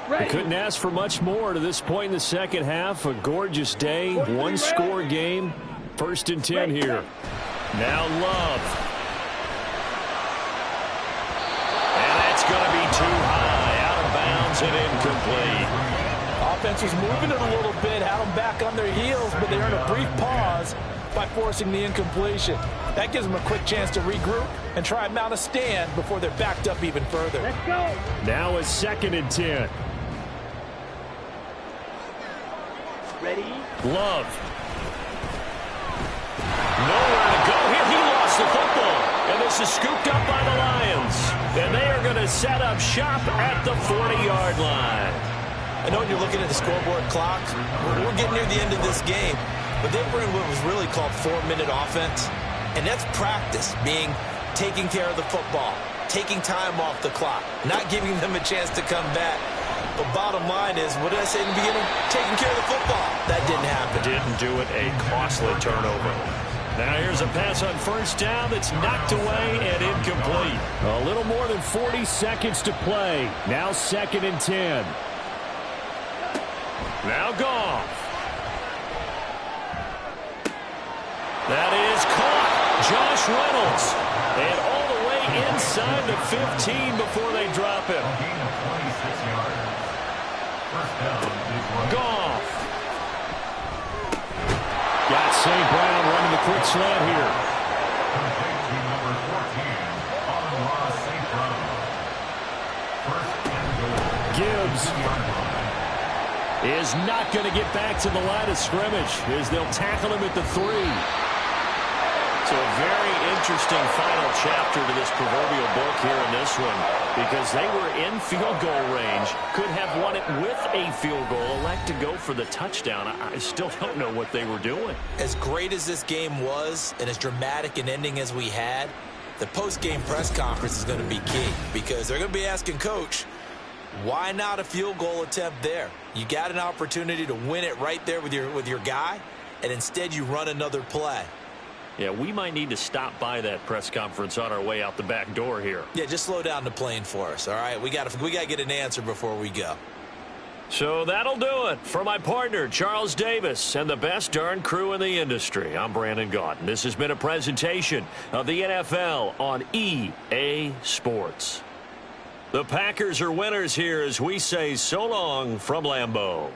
We couldn't ask for much more to this point in the second half. A gorgeous day, one-score game. 1st and 10 here. Now Love. And that's going to be too high, out of bounds and incomplete. Offense was moving it a little bit, had them back on their heels, but they earned a brief pause by forcing the incompletion. That gives them a quick chance to regroup and try and mount a stand before they're backed up even further. Let's go. Now it's 2nd and 10. Ready? Love. Nowhere to go here. He lost the football. And this is scooped up by the Lions. And they are going to set up shop at the 40-yard line. I know when you're looking at the scoreboard clock, we're getting near the end of this game, but they were in what was really called 4-minute offense, and that's practice, being taking care of the football, taking time off the clock, not giving them a chance to come back. But bottom line is, what did I say in the beginning? Taking care of the football. That didn't happen. Didn't do it, a costly turnover. Now here's a pass on 1st down that's knocked away and incomplete. A little more than 40 seconds to play. Now 2nd and 10. Now Goff. That is caught. Josh Reynolds. And all the way inside the 15 before they drop him. Goff. Got St. Brown running the quick slant here. Gibbs is not going to get back to the line of scrimmage as they'll tackle him at the 3. So a very interesting final chapter to this proverbial book here in this one, because they were in field goal range, could have won it with a field goal, elect to go for the touchdown. I still don't know what they were doing. As great as this game was and as dramatic an ending as we had, the post-game press conference is going to be key, because they're going to be asking Coach, why not a field goal attempt there? You got an opportunity to win it right there with your guy, and instead you run another play. Yeah, we might need to stop by that press conference on our way out the back door here. Yeah, just slow down the plane for us, all right? We got to get an answer before we go. So that'll do it for my partner, Charles Davis, and the best darn crew in the industry. I'm Brandon Gaunt. This has been a presentation of the NFL on EA Sports. The Packers are winners here as we say so long from Lambeau.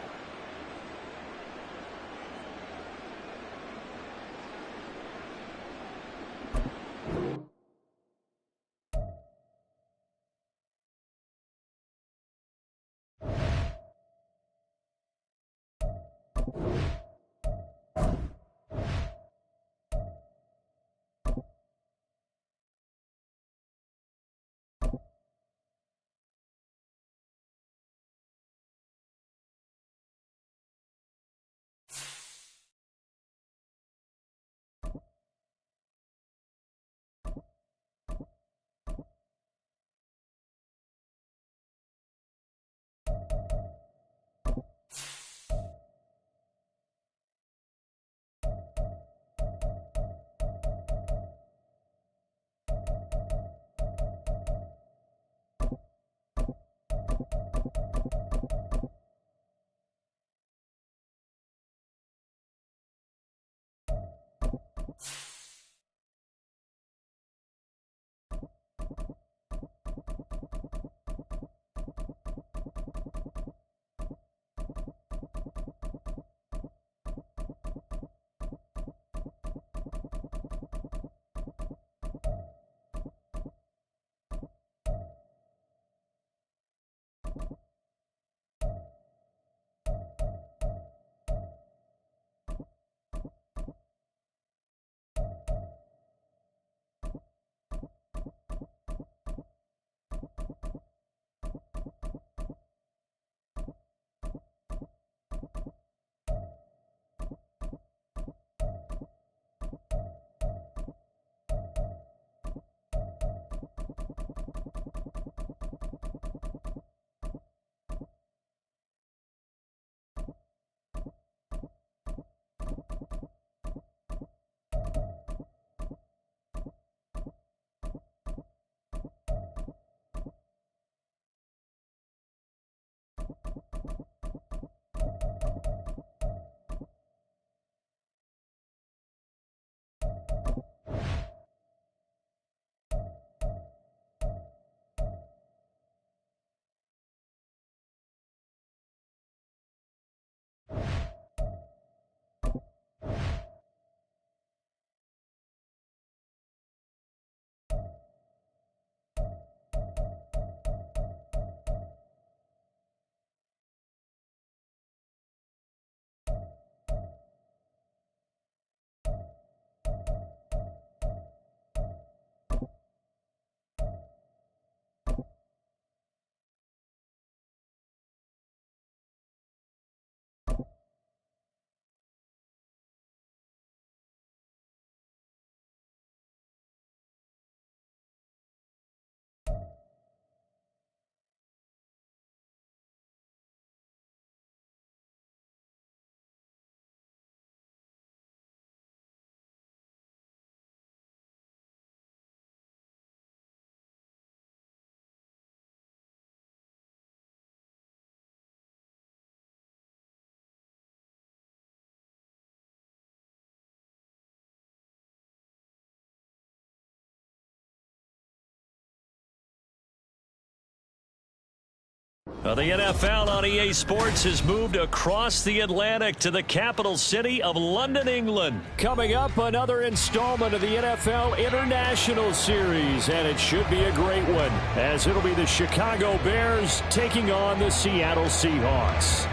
Well, the NFL on EA Sports has moved across the Atlantic to the capital city of London, England. Coming up, another installment of the NFL International Series, and it should be a great one, as it'll be the Chicago Bears taking on the Seattle Seahawks.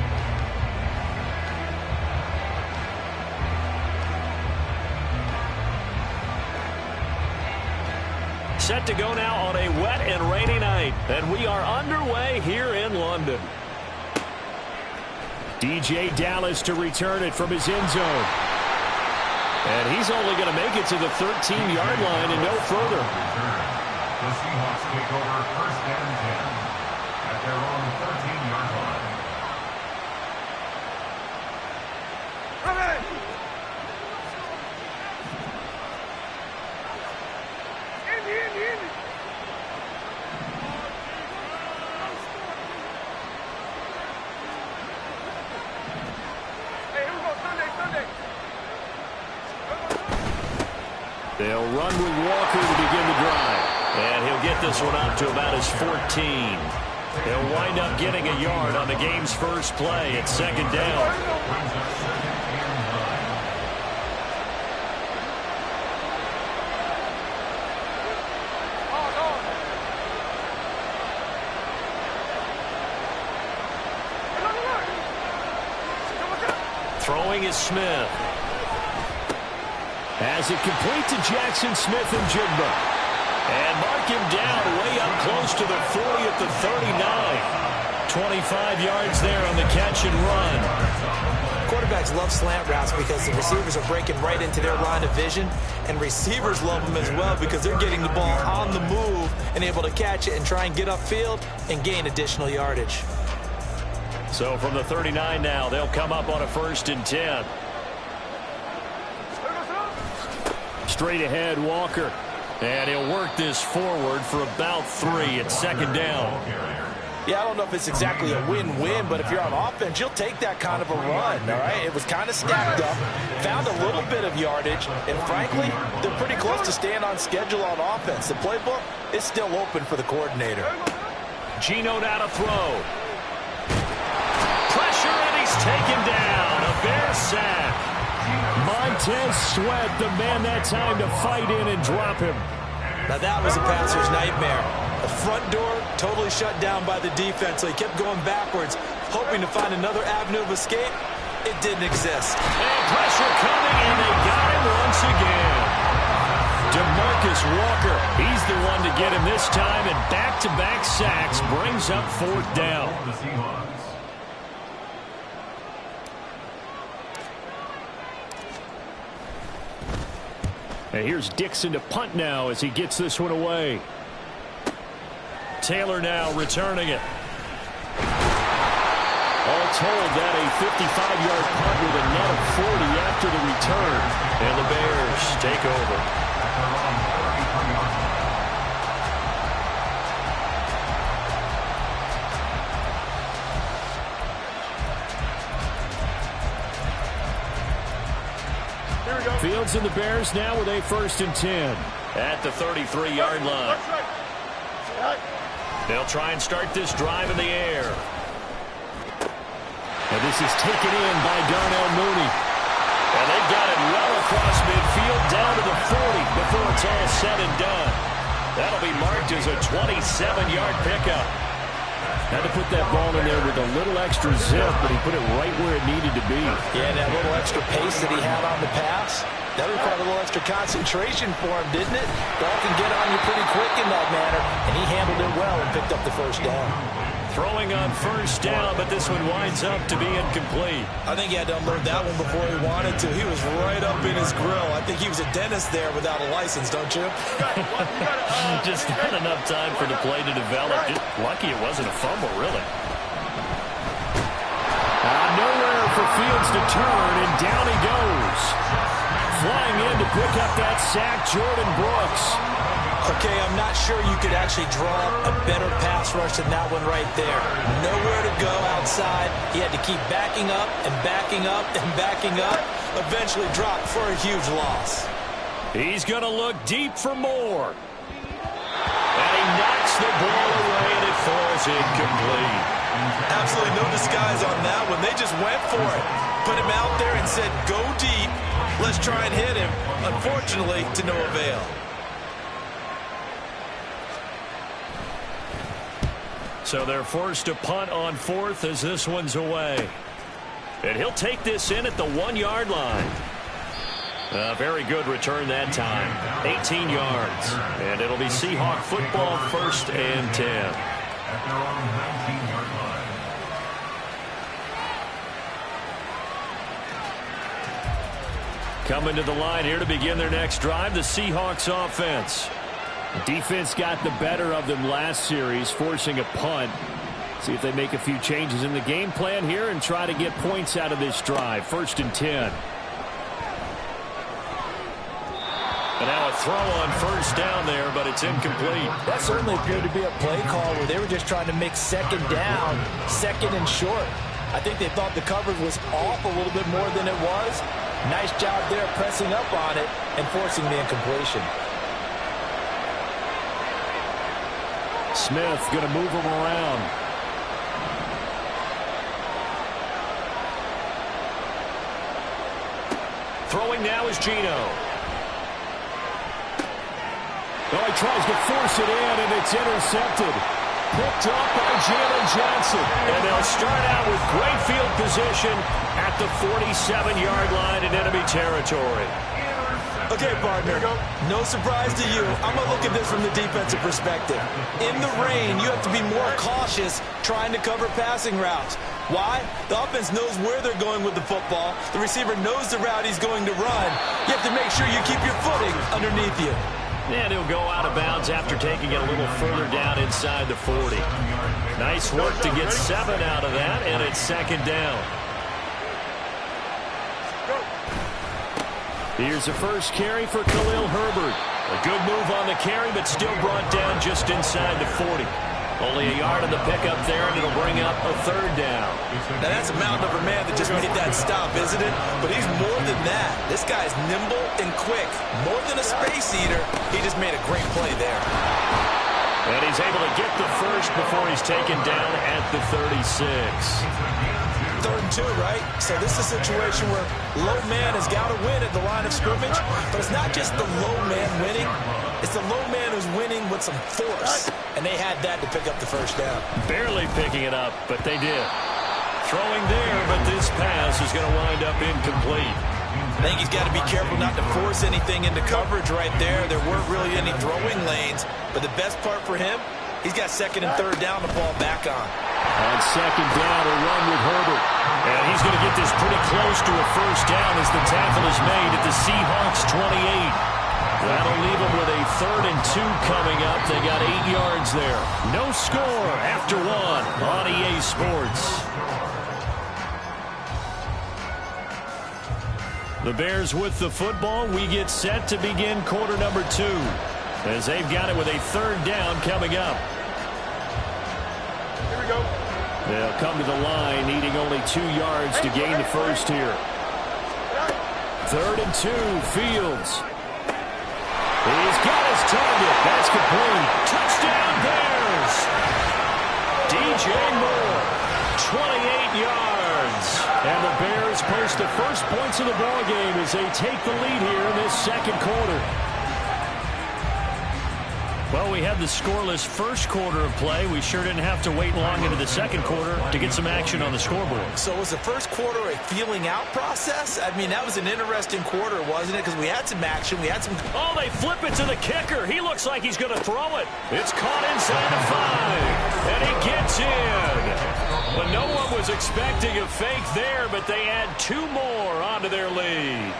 Set to go now on a wet and rainy night, and we are underway here in London. DJ Dallas to return it from his end zone. And he's only going to make it to the 13-yard line and no further. The Seahawks take over first and 10 at their own 13-yard line. They'll run with Walker to begin the drive. And he'll get this one up to about his 14. He'll wind up getting a yard on the game's first play at second down. Throwing is Smith. Has it complete to Jackson Smith and Jigba. And mark him down way up close to the 40 at the 39. 25 yards there on the catch and run. Quarterbacks love slant routes because the receivers are breaking right into their line of vision, and receivers love them as well because they're getting the ball on the move and able to catch it and try and get upfield and gain additional yardage. So from the 39 now, they'll come up on a 1st and 10. Straight ahead, Walker. And he'll work this forward for about 3 at second down. Yeah, I don't know if it's exactly a win-win, but if you're on offense, you'll take that kind of a run, all right? It was kind of stacked up, found a little bit of yardage, and frankly, they're pretty close to staying on schedule on offense. The playbook is still open for the coordinator. Geno now to throw. Pressure, and he's taken down. A Bear sack. Montez Sweat, the man that time to fight in and drop him. Now that was a passer's nightmare. The front door totally shut down by the defense, so he kept going backwards, hoping to find another avenue of escape. It didn't exist. And pressure coming, and they got him once again. DeMarcus Walker, he's the one to get him this time, and back-to-back sacks brings up 4th down. The Seahawks. And here's Dixon to punt now as he gets this one away. Taylor now returning it. All told, that a 55-yard punt with a net of 40 after the return. And the Bears take over. Fields and the Bears now with a 1st and 10 at the 33-yard line. They'll try and start this drive in the air. And this is taken in by Darnell Mooney. And they've got it well across midfield down to the 40 before it's all said and done. That'll be marked as a 27-yard pickup. Had to put that ball in there with a little extra zip, but he put it right where it needed to be. Yeah, that little extra pace that he had on the pass, that required a little extra concentration for him, didn't it? Ball can get on you pretty quick in that manner, and he handled it well and picked up the 1st down. Throwing on 1st down, but this one winds up to be incomplete. I think he had to unload that one before he wanted to. He was right up in his grill. I think he was a dentist there without a license, don't you? Just not enough time for the play to develop. Just lucky it wasn't a fumble, really. Nowhere for Fields to turn, and down he goes. Flying in to pick up that sack, Jordan Brooks. Okay, I'm not sure you could actually draw up a better pass rush than that one right there. Nowhere to go outside. He had to keep backing up and backing up and backing up. Eventually dropped for a huge loss. He's going to look deep for more. And he knocks the ball away, and it falls incomplete. Absolutely no disguise on that one. They just went for it. Put him out there and said, go deep. Let's try and hit him. Unfortunately, to no avail. So they're forced to punt on fourth as this one's away. And he'll take this in at the 1-yard line. A very good return that time. 18 yards. And it'll be Seahawk football, 1st and 10. At their own 19-yard line. Coming to the line here to begin their next drive, the Seahawks offense. Defense got the better of them last series, forcing a punt. See if they make a few changes in the game plan here and try to get points out of this drive. 1st and 10. And now a throw on 1st down there, but it's incomplete. That certainly appeared to be a play call where they were just trying to make 2nd down, 2nd and short. I think they thought the coverage was off a little bit more than it was. Nice job there pressing up on it and forcing the incompletion. Smith going to move him around. Throwing now is Geno. Oh, he tries to force it in, and it's intercepted. Picked up by Jalen Johnson. And they'll start out with great field position at the 47-yard line in enemy territory. Okay, partner, no surprise to you. I'm going to look at this from the defensive perspective. In the rain, you have to be more cautious trying to cover passing routes. Why? The offense knows where they're going with the football. The receiver knows the route he's going to run. You have to make sure you keep your footing underneath you. And he'll go out of bounds after taking it a little further down inside the 40. Nice work to get 7 out of that, and it's 2nd down. Here's a first carry for Khalil Herbert. A good move on the carry, but still brought down just inside the 40. Only a yard on the pickup there, and it'll bring up a 3rd down. Now, that's a mountain of a man that just made that stop, isn't it? But he's more than that. This guy's nimble and quick. More than a space eater, he just made a great play there. And he's able to get the first before he's taken down at the 36. 3rd and 2, right? So this is a situation where low man has got to win at the line of scrimmage, but it's not just the low man winning. It's the low man who's winning with some force, and they had that to pick up the 1st down. Barely picking it up, but they did. Throwing there, but this pass is going to wind up incomplete. I think he's got to be careful not to force anything into coverage right there. There weren't really any throwing lanes, but the best part for him, he's got 2nd and 3rd down to fall back on. On 2nd down, a run with Herbert. And he's going to get this pretty close to a 1st down as the tackle is made at the Seahawks 28. That'll leave them with a 3rd and 2 coming up. They got 8 yards there. No score after 1 on EA Sports. The Bears with the football. We get set to begin quarter number 2 as they've got it with a 3rd down coming up. Here we go. They'll come to the line, needing only 2 yards to gain the first here. 3rd and 2, Fields. He's got his target. That's complete. Touchdown Bears! DJ Moore, 28 yards. And the Bears post the first points of the ballgame as they take the lead here in this 2nd quarter. Well, we had the scoreless first quarter of play. We sure didn't have to wait long into the 2nd quarter to get some action on the scoreboard. So was the first quarter a feeling out process? I mean, that was an interesting quarter, wasn't it? Because we had some action. We had some... Oh, they flip it to the kicker. He looks like he's going to throw it. It's caught inside the 5. And he gets in. But no one was expecting a fake there, but they add 2 more onto their lead.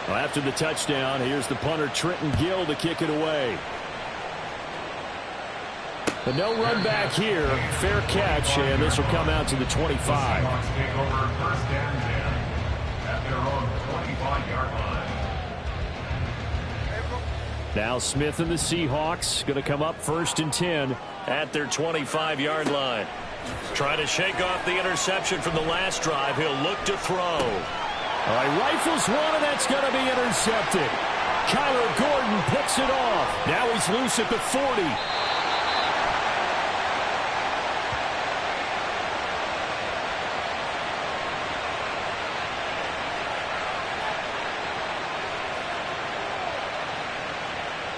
Well, after the touchdown, here's the punter, Trenton Gill, to kick it away. But no run back here. Fair catch, and this will come out to the 25. Seahawks take over 1st and 10 at their own 25-yard line. Now Smith and the Seahawks going to come up 1st and 10 at their 25-yard line. Trying to shake off the interception from the last drive. He'll look to throw. All right, rifles one, and that's going to be intercepted. Kyler Gordon picks it off. Now he's loose at the 40.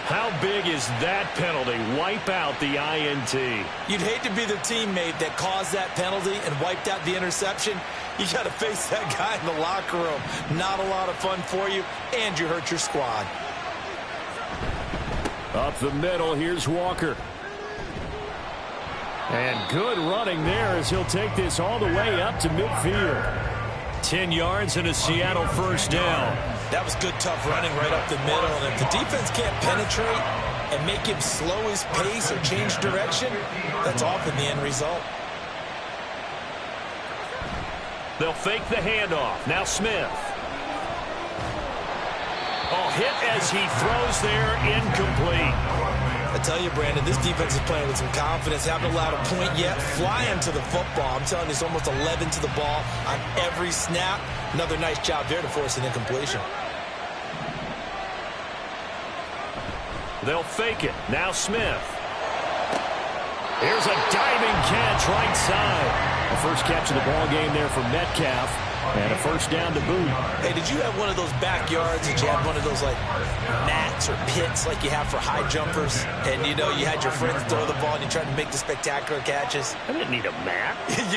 How big is that penalty? Wipe out the INT. You'd hate to be the teammate that caused that penalty and wiped out the interception. You got to face that guy in the locker room. Not a lot of fun for you, and you hurt your squad. Up the middle, here's Walker. And good running there as he'll take this all the way up to midfield. 10 yards and a Seattle first down. That was good, tough running right up the middle. And if the defense can't penetrate and make him slow his pace or change direction, that's often the end result. They'll fake the handoff. Now Smith. Oh, hit as he throws there, incomplete. I tell you, Brandon, this defense is playing with some confidence. Haven't allowed a point yet. Flying to the football. I'm telling you, it's almost 11 to the ball on every snap. Another nice job there to force an incompletion. They'll fake it. Now Smith. Here's a diving catch right side. The first catch of the ball game there for Metcalf. And a first down to boot. Hey, did you have one of those backyards that you had one of those, like, mats or pits like you have for high jumpers? And, you know, you had your friends throw the ball and you tried to make the spectacular catches? I didn't need a mat.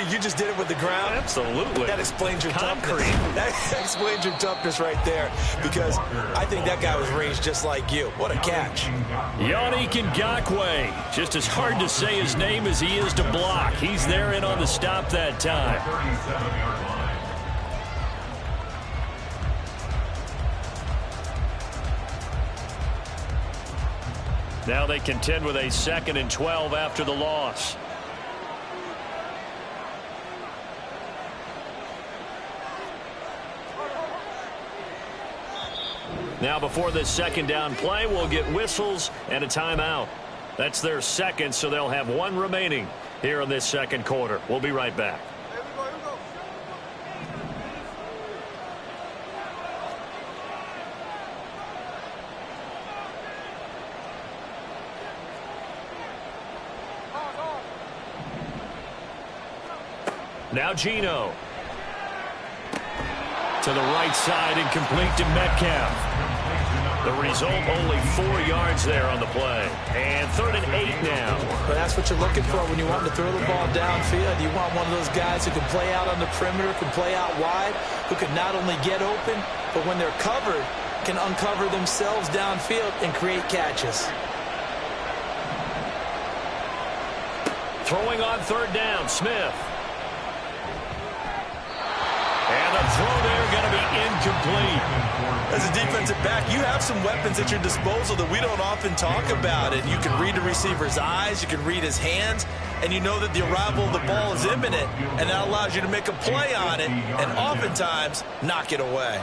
you just did it with the ground? Absolutely. That explains your toughness. That explains your toughness right there. Because I think that guy was raised just like you. What a catch. Yannick Ngakoue. Just as hard to say his name as he is to block. He's there in on the stop that time. 37-yard line. Now they contend with a 2nd and 12 after the loss. Now before this second down play, we'll get whistles and a timeout. That's their second, so they'll have one remaining here in this second quarter. We'll be right back. Now Geno. To the right side and complete to Metcalf. The result, only 4 yards there on the play. And 3rd and 8 now. But that's what you're looking for when you want to throw the ball downfield. You want one of those guys who can play out on the perimeter, can play out wide, who can not only get open, but when they're covered, can uncover themselves downfield and create catches. Throwing on 3rd down, Smith. And the throw there going to be incomplete. As a defensive back, you have some weapons at your disposal that we don't often talk about. And you can read the receiver's eyes, you can read his hands, and you know that the arrival of the ball is imminent. And that allows you to make a play on it and oftentimes knock it away.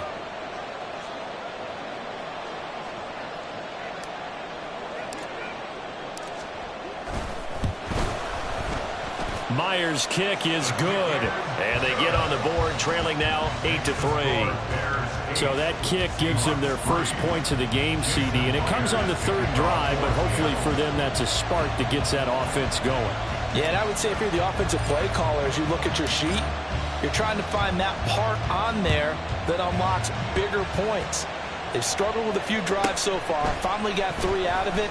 Myers' kick is good. And they get on the board, trailing now 8-3. So that kick gives them their first points of the game, CD. And it comes on the 3rd drive, but hopefully for them that's a spark that gets that offense going. Yeah, and I would say if you're the offensive play caller, as you look at your sheet, you're trying to find that part on there that unlocks bigger points. They've struggled with a few drives so far. Finally got 3 out of it.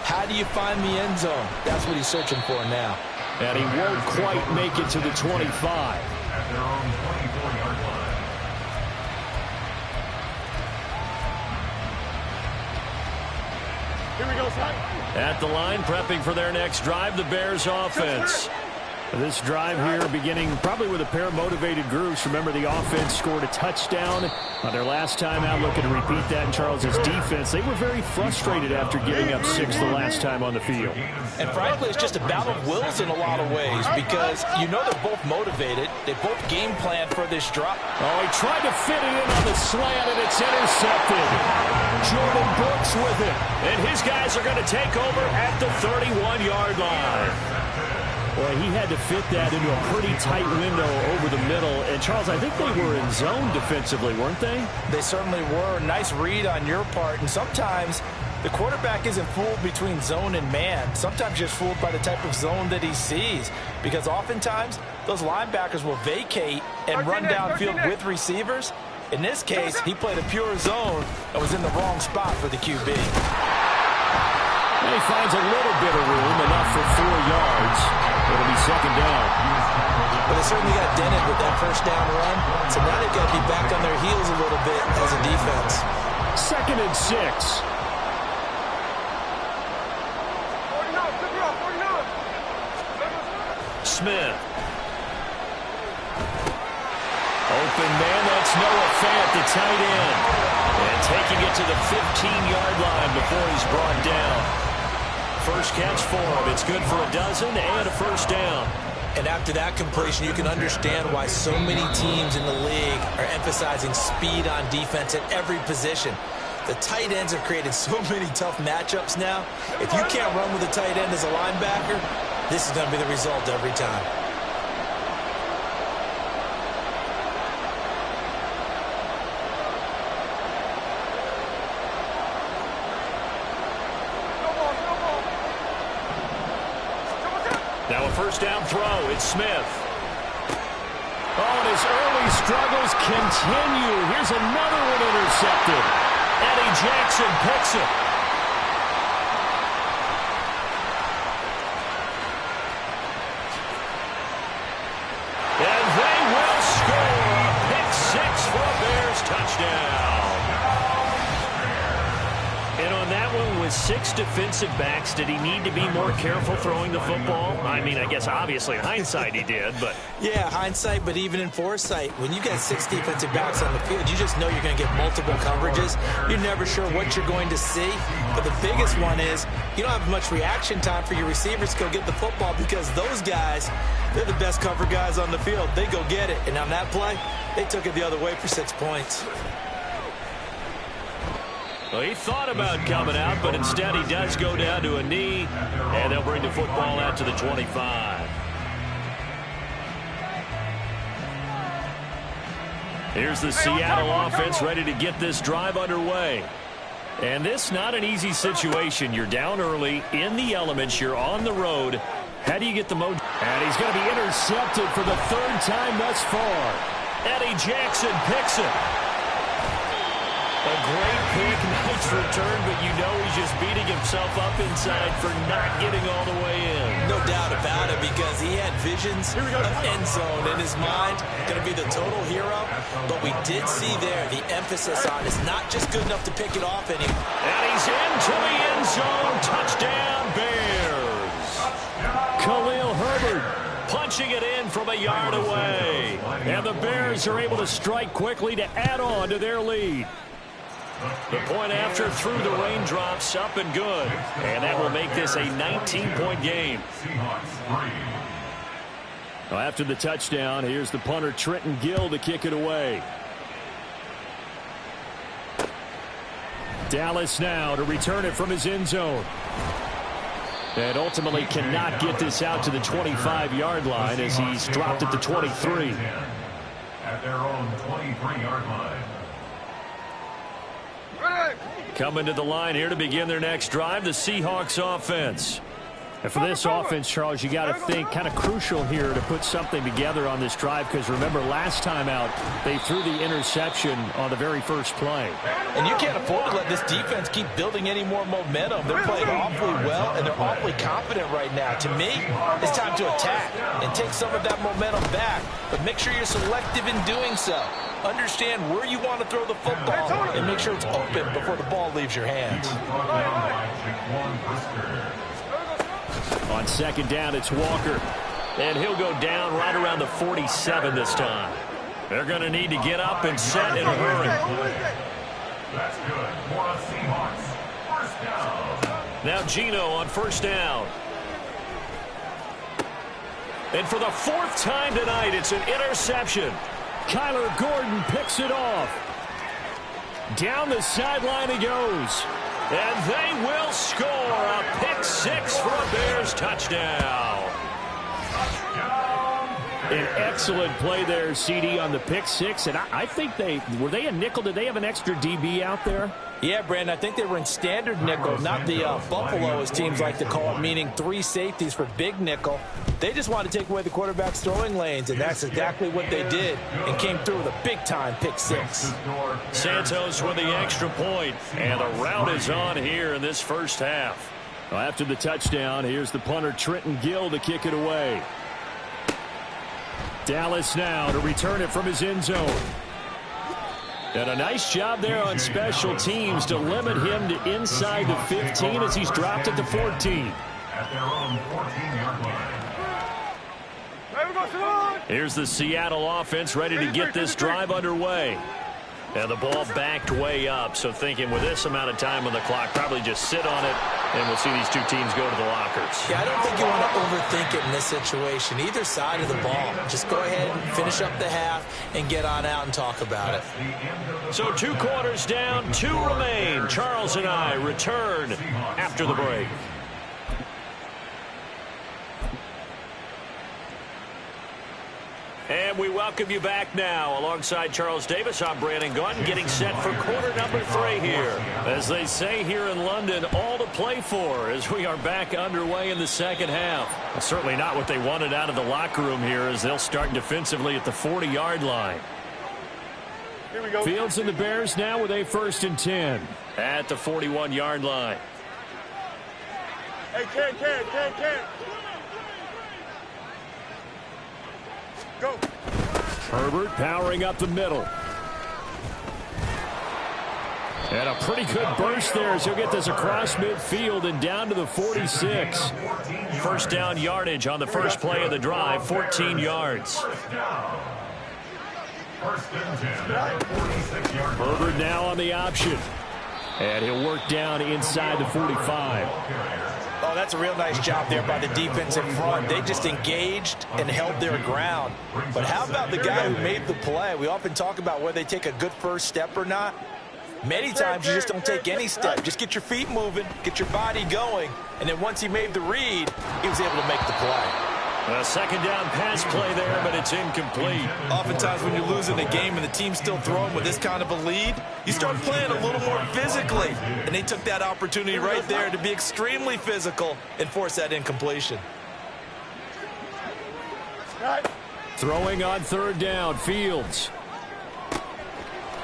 How do you find the end zone? That's what he's searching for now. And he won't quite make it to the 25. At their own 24-yard line. Here we go, son. At the line, prepping for their next drive, the Bears offense. This drive here beginning probably with a pair of motivated groups. Remember, the offense scored a touchdown on their last time out. Looking to repeat that in Charles's defense. They were very frustrated after giving up 6 the last time on the field. And frankly, it's just a battle of wills in a lot of ways because you know they're both motivated. They both game plan for this drop. Oh, he tried to fit it in on the slant, and it's intercepted. Jordan Brooks with it. And his guys are going to take over at the 31-yard line. Boy, he had to fit that into a pretty tight window over the middle. And, Charles, I think they were in zone defensively, weren't they? They certainly were. Nice read on your part. And sometimes the quarterback isn't fooled between zone and man. Sometimes you're fooled by the type of zone that he sees. Because oftentimes, those linebackers will vacate and run downfield with receivers. In this case, he played a pure zone and was in the wrong spot for the QB. And he finds a little bit of room, enough for 4 yards. It'll be second down. But they certainly got dented with that first down run. So now they've got to be back on their heels a little bit as a defense. 2nd and 6. Smith. Open man, that's Noah Fant, the tight end. And taking it to the 15-yard line before he's brought down. First catch for him. It's good for a dozen and a first down. And after that completion, you can understand why so many teams in the league are emphasizing speed on defense at every position. The tight ends have created so many tough matchups now. If you can't run with a tight end as a linebacker, this is going to be the result every time. Now a first down throw. It's Smith. Oh, and his early struggles continue. Here's another one intercepted. Eddie Jackson picks it. And they will score a pick 6 for a Bears touchdown. And on that one, with 6 defensive backs, did he need to be more careful throwing the football? I mean, I guess obviously in hindsight he did, but... Yeah, hindsight, but even in foresight, when you get 6 defensive backs on the field, you just know you're going to get multiple coverages. You're never sure what you're going to see. But the biggest one is you don't have much reaction time for your receivers to go get the football because those guys, they're the best cover guys on the field. They go get it. And on that play, they took it the other way for 6 points. Well, he thought about coming out, but instead he does go down to a knee, and they'll bring the football out to the 25. Here's the Seattle offense ready to get this drive underway. And this not an easy situation. You're down early, in the elements, you're on the road. How do you get the most? And he's going to be intercepted for the 3rd time thus far. Eddie Jackson picks it. A great pick, nice return, but you know he's just beating himself up inside for not getting all the way in. No doubt about it, because he had visions of end zone in his mind. Going to be the total hero. But we did see there the emphasis on is not just good enough to pick it off anymore. And he's into the end zone. Touchdown, Bears. Khalil Herbert punching it in from a yard away. And the Bears are able to strike quickly to add on to their lead. The point after through the raindrops, up and good. And that will make this a 19-point game. Well, after the touchdown, here's the punter Trenton Gill to kick it away. Dallas now to return it from his end zone. And ultimately cannot get this out to the 25-yard line as he's dropped at the 23. At their own 23-yard line. Coming to the line here to begin their next drive, the Seahawks offense. And for this offense, Charles, you got to think kind of crucial here to put something together on this drive, because remember last time out they threw the interception on the very first play. And you can't afford to let this defense keep building any more momentum. They're playing awfully well, and they're awfully confident right now. To me, it's time to attack and take some of that momentum back, but make sure you're selective in doing so. Understand where you want to throw the football and make sure it's open before the ball leaves your hands. On second down, it's Walker. And he'll go down right around the 47 this time. They're going to need to get up and set in a hurry. That's good for a Seahawks. First down. Now Geno on first down. And for the 4th time tonight, it's an interception. Kyler Gordon picks it off. Down the sideline he goes. And they will score a pick 6 for a Bears touchdown. An excellent play there, CD, on the pick 6. And I think were they a nickel? Did they have an extra DB out there? Yeah, Brandon, I think they were in standard nickel, not the Buffalo, as teams like to call it, meaning 3 safeties for big nickel. They just wanted to take away the quarterback's throwing lanes, and that's exactly what they did, and came through with a big-time pick 6. Santos with the extra point, and the route is on here in this first half. Well, after the touchdown, here's the punter Trenton Gill to kick it away. Dallas now to return it from his end zone. And a nice job there on special teams to limit him to inside the 15 as he's dropped it to 14. At their own 14-yard line. Here's the Seattle offense ready to get this drive underway. And the ball backed way up, so thinking with this amount of time on the clock, probably just sit on it, and we'll see these two teams go to the lockers. Yeah, I don't think you want to overthink it in this situation. Either side of the ball. Just go ahead and finish up the half and get on out and talk about it. So 2 quarters down, 2 remain. Charles and I return after the break. And we welcome you back now. Alongside Charles Davis, I'm Brandon Gunn, getting set for quarter number 3 here. As they say here in London, all to play for as we are back underway in the second half. Well, certainly not what they wanted out of the locker room here as they'll start defensively at the 40-yard line. Here we go. Fields and the Bears now with a 1st and 10. At the 41-yard line. Hey, Ken. Go. Herbert powering up the middle. And a pretty good burst there as he'll get this across midfield and down to the 46. First down yardage on the first play of the drive, 14 yards. First and 10 at the 46-yard line. Herbert now on the option. And he'll work down inside the 45. Oh, that's a real nice job there by the defense in front. They just engaged and held their ground. But how about the guy who made the play? We often talk about whether they take a good first step or not. Many times you just don't take any step. Just get your feet moving, get your body going, and then once he made the read, he was able to make the play. A second down pass play there, but it's incomplete. Oftentimes when you're losing a game and the team's still throwing with this kind of a lead, you start playing a little more physically. And they took that opportunity right there to be extremely physical and force that incompletion. Throwing on 3rd down, Fields.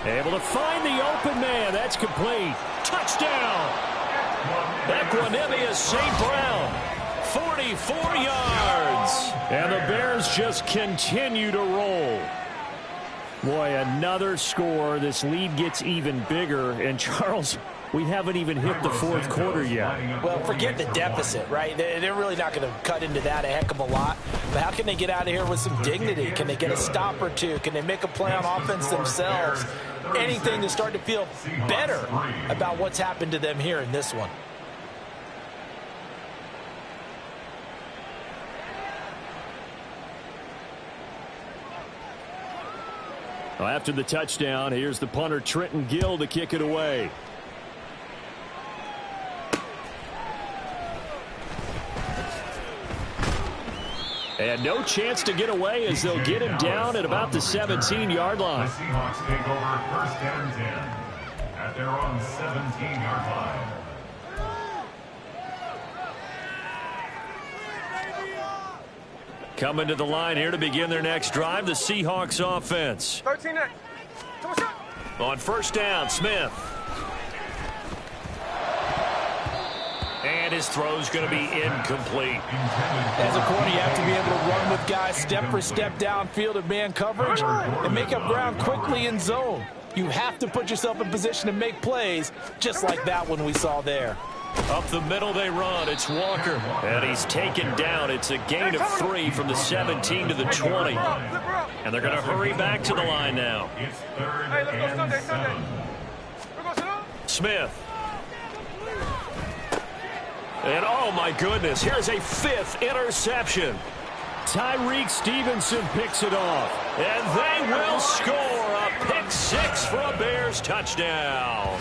Able to find the open man. That's complete. Touchdown! Equanimous St. Brown. 44 yards. And the Bears just continue to roll. Boy, another score. This lead gets even bigger. And, Charles, we haven't even hit the 4th quarter yet. Well, forget the deficit, right? They're really not going to cut into that a heck of a lot. But how can they get out of here with some dignity? Can they get a stop or two? Can they make a play on offense themselves? Anything to start to feel better about what's happened to them here in this one. Well, after the touchdown, here's the punter Trenton Gill to kick it away. And no chance to get away as they'll get him down at about the 17-yard line. The Seahawks take over 1st and 10 at their own 17-yard line. Coming to the line here to begin their next drive, the Seahawks offense. 13 next. On 1st down, Smith. And his throw's going to be incomplete. As a corner, you have to be able to run with guys step for step downfield of man coverage and make up ground quickly in zone. You have to put yourself in position to make plays just like that one we saw there. Up the middle they run. It's Walker. And he's taken down. It's a gain of 3 from the 17 to the 20. And they're going to hurry back to the line now. It's 3rd and 7. Smith. And oh my goodness, here's a 5th interception. Tyreek Stevenson picks it off. And they will score a pick 6 for a Bears touchdown.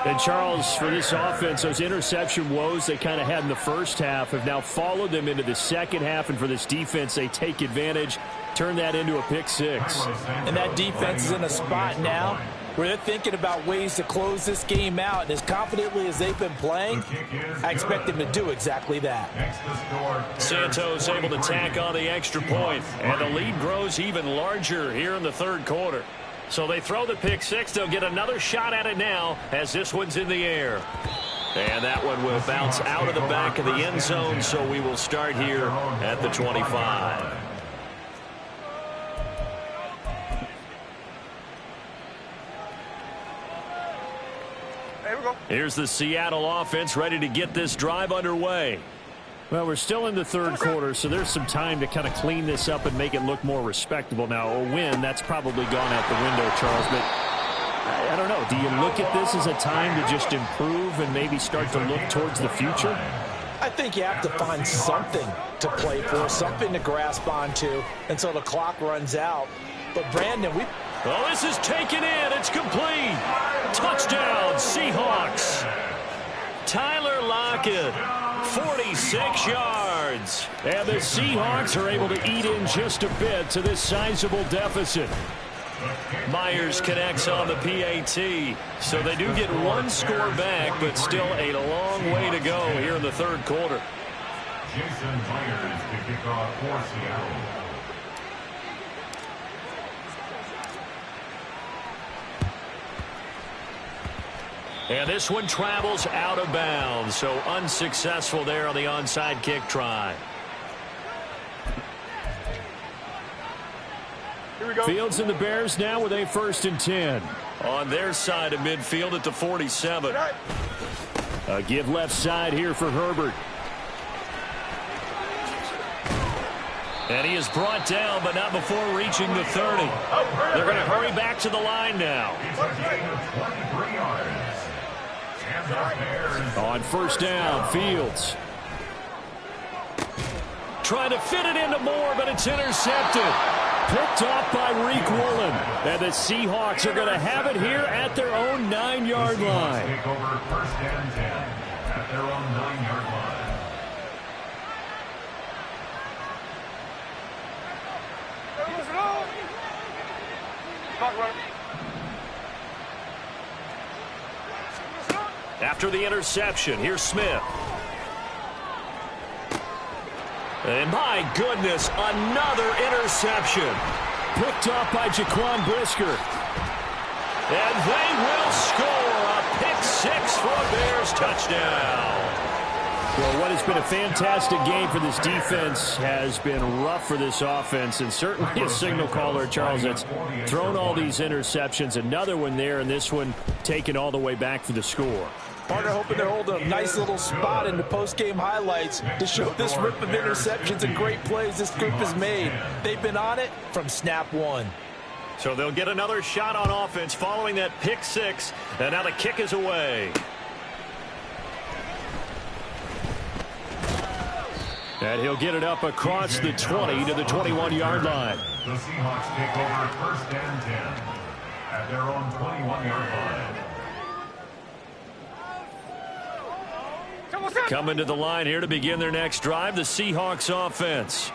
And, Charles, for this offense, those interception woes they kind of had in the first half have now followed them into the second half. And for this defense, they take advantage, turn that into a pick 6. And that defense is in a spot now where they're thinking about ways to close this game out. And as confidently as they've been playing, I expect them to do exactly that. Santos able to tack on the extra point. And the lead grows even larger here in the 3rd quarter. So they throw the pick 6. They'll get another shot at it now as this one's in the air. And that one will bounce out of the back of the end zone, so we will start here at the 25. Here's the Seattle offense ready to get this drive underway. Well, we're still in the third quarter, so there's some time to kind of clean this up and make it look more respectable. Now, a win, that's probably gone out the window, Charles, but I don't know. Do you look at this as a time to just improve and maybe start to look towards the future? I think you have to find something to play for, something to grasp onto until the clock runs out. But, Brandon, oh, this is taken in. It's complete. Touchdown, Seahawks. Tyler Lockett, 46 yards. And the Seahawks are able to eat in just a bit to this sizable deficit. Myers connects on the PAT. So they do get one score back, but still a long way to go here in the third quarter. Jason Myers to kick off for Seattle. And this one travels out of bounds, so unsuccessful there on the onside kick try. Here we go. Fields and the Bears now with a 1st and 10. On their side of midfield at the 47. A give left side here for Herbert. And he is brought down, but not before reaching the 30. They're going to hurry back to the line now. It's a gain of 23 yards. And the Bears On 1st down, Fields. Trying to fit it into Moore, but it's intercepted. Picked off by Reek Woolen. And the Seahawks are going to have it here at their own 9-yard line. take over 1st and 10 at their own 9-yard line. After the interception, here's Smith. And my goodness, another interception. Picked off by Jaquan Brisker. And they will score a pick six for a Bears touchdown. Well, what has been a fantastic game for this defense has been rough for this offense, and certainly a signal caller, Charles, that's thrown all these interceptions. Another one there, and this one taken all the way back for the score. Partner hoping to hold a nice little spot in the post-game highlights to show this rip of interceptions and great plays this group has made. They've been on it from snap one. So they'll get another shot on offense following that pick six, and now the kick is away. And he'll get it up across the 20 to the 21-yard line. The Seahawks take over 1st and 10 at their own 21-yard line. Coming to the line here to begin their next drive, the Seahawks offense.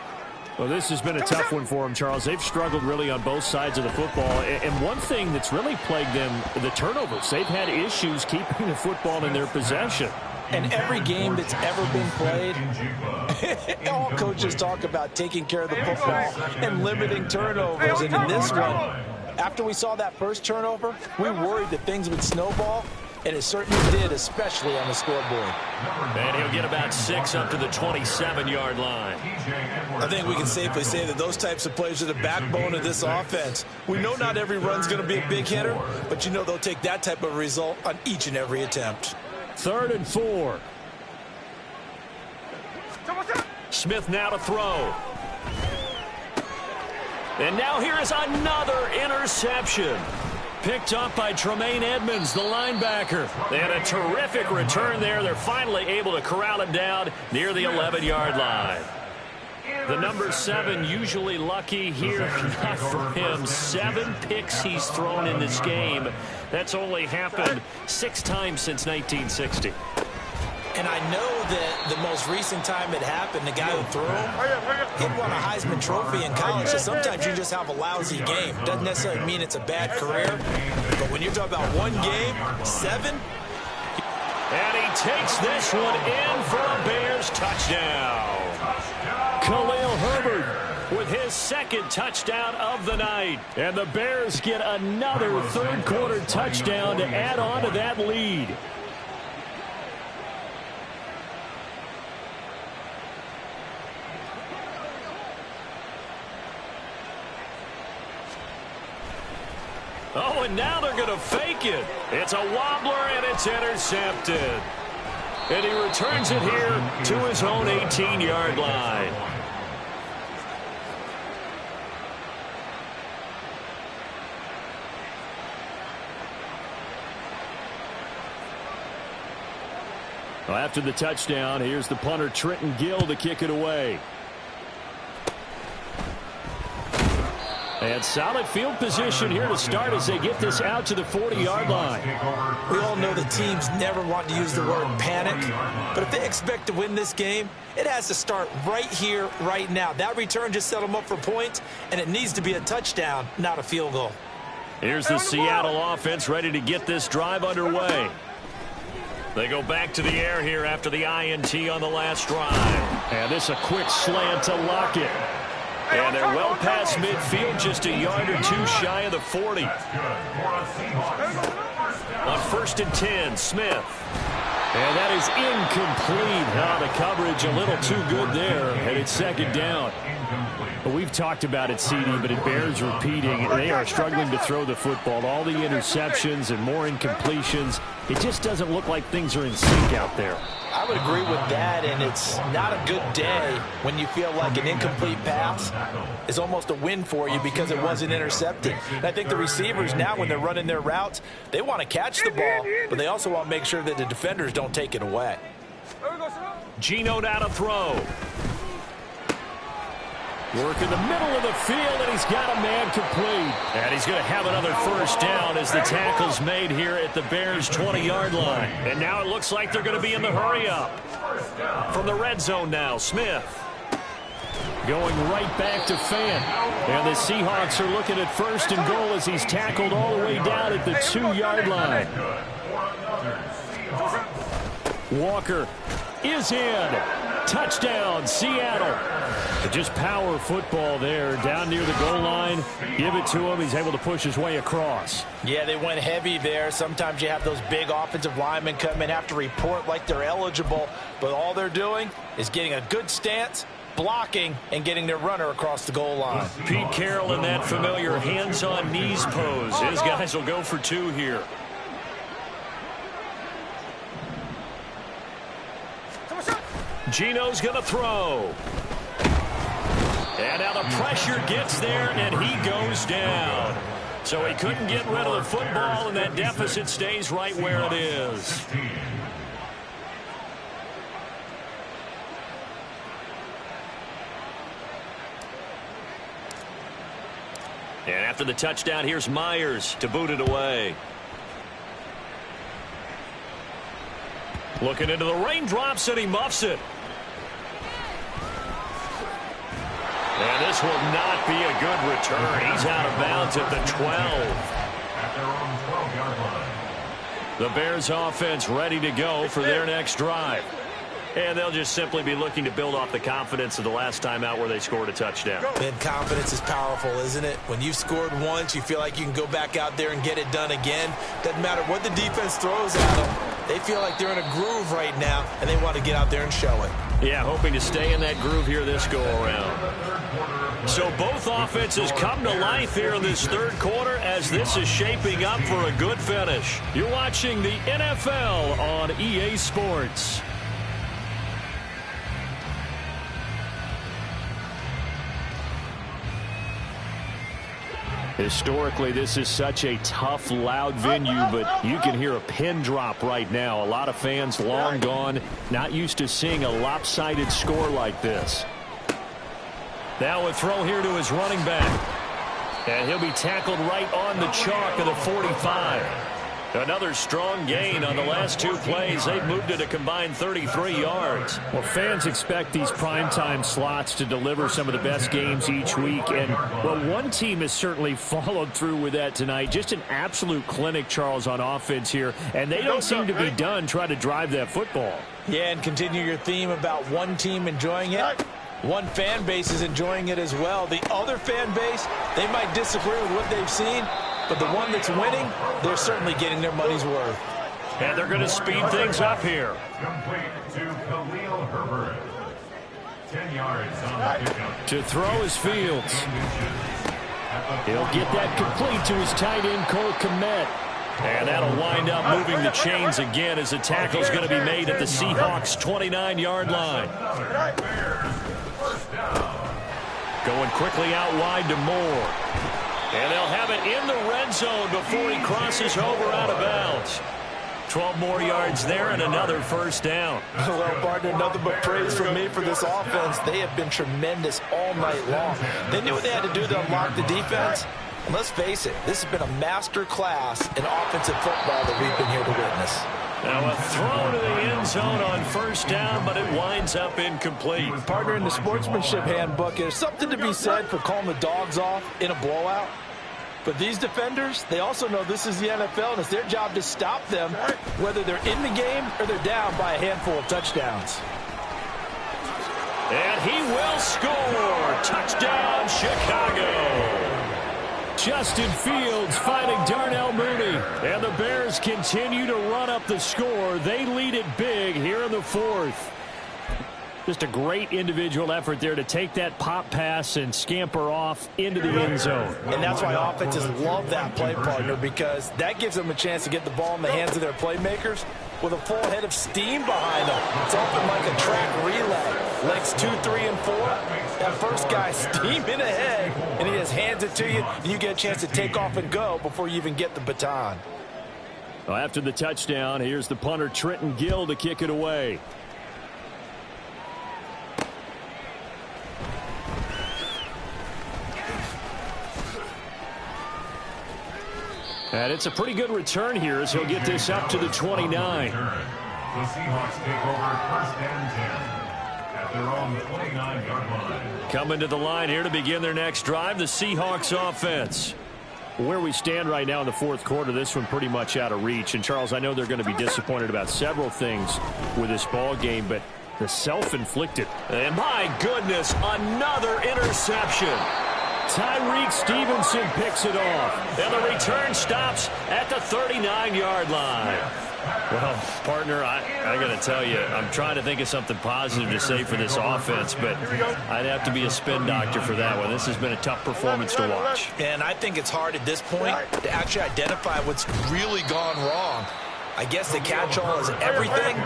Well, this has been a tough one for them, Charles. They've struggled really on both sides of the football. And one thing that's really plagued them, the turnovers. They've had issues keeping the football in their possession. And every game that's ever been played, all coaches talk about taking care of the football and limiting turnovers. And in this one, after we saw that first turnover, we worried that things would snowball. And it certainly did, especially on the scoreboard. And he'll get about 6 up to the 27-yard line. I think we can safely say that those types of plays are the backbone of this offense. We know not every run's going to be a big hitter, but you know they'll take that type of result on each and every attempt. 3rd and 4. Smith now to throw. And now here is another interception. Picked up by Tremaine Edmonds, the linebacker. They had a terrific return there. They're finally able to corral him down near the 11-yard line. The number 7 usually lucky here, not for him. 7 picks he's thrown in this game. That's only happened 6 times since 1960. And I know that the most recent time it happened, the guy who threw him, he won a Heisman Trophy in college. So sometimes you just have a lousy game. Doesn't necessarily mean it's a bad career. But when you're talking about one game, 7. And he takes this one in for a Bears touchdown. Khalil Herbert with his 2nd touchdown of the night. And the Bears get another third-quarter touchdown to add on to that lead. Oh, and now they're going to fake it. It's a wobbler, and it's intercepted. And he returns it here to his own 18-yard line. Well, after the touchdown, here's the punter, Trenton Gill, to kick it away. And solid field position here to start as they get this out to the 40-yard line. We all know the teams never want to use the word panic, but if they expect to win this game, it has to start right here, right now. That return just set them up for points, and it needs to be a touchdown, not a field goal. Here's the Seattle offense ready to get this drive underway. They go back to the air here after the INT on the last drive. And this a quick slant to Lockett. And they're well past midfield, just a yard or two shy of the 40. On 1st and 10, Smith. And that is incomplete. The coverage a little too good there, and it's second down. Well, we've talked about it, CD, but it bears repeating. They are struggling to throw the football. All the interceptions and more incompletions. It just doesn't look like things are in sync out there. I would agree with that, and it's not a good day when you feel like an incomplete pass is almost a win for you because it wasn't intercepted. And I think the receivers now, when they're running their routes, they want to catch the ball, but they also want to make sure that the defenders don't take it away. Geno now to throw. Work in the middle of the field, and he's got a man complete. And he's going to have another first down as the tackle's made here at the Bears' 20-yard line. And now it looks like they're going to be in the hurry-up. From the red zone now, Smith. Going right back to Fant. And the Seahawks are looking at 1st and goal as he's tackled all the way down at the 2-yard line. Walker is in. Touchdown, Seattle. Just power football there down near the goal line. Give it to him. He's able to push his way across. Yeah, they went heavy there. Sometimes you have those big offensive linemen come in, have to report like they're eligible, but all they're doing is getting a good stance, blocking, and getting their runner across the goal line. Pete Carroll in that familiar hands-on knees pose. His guys will go for 2 here. Geno's going to throw. And now the pressure gets there, and he goes down. So he couldn't get rid of the football, and that deficit stays right where it is. And after the touchdown, here's Myers to boot it away. Looking into the raindrops, and he muffs it. And this will not be a good return. He's out of bounds at the 12. The Bears offense ready to go for their next drive. And they'll just simply be looking to build off the confidence of the last time out where they scored a touchdown. And confidence is powerful, isn't it? When you've scored once, you feel like you can go back out there and get it done again. Doesn't matter what the defense throws at them. They feel like they're in a groove right now, and they want to get out there and show it. Yeah, hoping to stay in that groove here this go-around. So both offenses come to life here in this third quarter as this is shaping up for a good finish. You're watching the NFL on EA Sports. Historically, this is such a tough, loud venue, but you can hear a pin drop right now. A lot of fans long gone, not used to seeing a lopsided score like this. Now a throw here to his running back. And he'll be tackled right on the chalk of the 45. Another strong gain on the last 2 plays. They've moved it a combined 33 yards. Well, fans expect these primetime slots to deliver some of the best games each week. And, well, one team has certainly followed through with that tonight. Just an absolute clinic, Charles, on offense here. And they don't seem to be done trying to drive that football. Yeah, and continue your theme about one team enjoying it. One fan base is enjoying it as well. The other fan base, they might disagree with what they've seen, but the one that's winning, they're certainly getting their money's worth. And they're going to speed things up here. Complete to Khalil Herbert. 10 yards on the pickup. To throw is Fields. He'll get that complete to his tight end, Cole Kmet. And that'll wind up moving the chains again as the tackle's going to be made at the Seahawks' 29-yard line. Going quickly out wide to Moore. And they'll have it in the red zone before he crosses over out of bounds. 12 more yards there and another first down. Well, partner, nothing but praise from me for this offense. They have been tremendous all night long. They knew what they had to do to unlock the defense. And let's face it, this has been a master class in offensive football that we've been here to witness. Now a throw to the end zone on first down, but it winds up incomplete. Partner, in the sportsmanship handbook, there's something to be said for calling the dogs off in a blowout. But these defenders, they also know this is the NFL, and it's their job to stop them, whether they're in the game or they're down by a handful of touchdowns. And he will score. Touchdown, Chicago. Justin Fields finding Darnell Mooney. And the Bears continue to run up the score. They lead it big here in the fourth. Just a great individual effort there to take that pop pass and scamper off into the end zone. And that's why offenses love that play, partner, because that gives them a chance to get the ball in the hands of their playmakers with a full head of steam behind them. It's often like a track relay. Legs 2, 3, and 4. That first guy steaming ahead, and he just hands it to you, and you get a chance to take off and go before you even get the baton. Well, after the touchdown, here's the punter Trenton Gill to kick it away. And it's a pretty good return here as he'll get this up to the 29. The Seahawks take over first and 10 at their own 29-yard line. Coming to the line here to begin their next drive, the Seahawks offense. Where we stand right now in the fourth quarter, this one pretty much out of reach. And, Charles, I know they're going to be disappointed about several things with this ball game, but the self-inflicted. And my goodness, another interception. Tyreek Stevenson picks it off. And the return stops at the 39-yard line. Well, partner, I got to tell you, I'm trying to think of something positive to say for this offense, but I'd have to be a spin doctor for that one. This has been a tough performance to watch. And I think it's hard at this point to actually identify what's really gone wrong. I guess the catch-all is everything.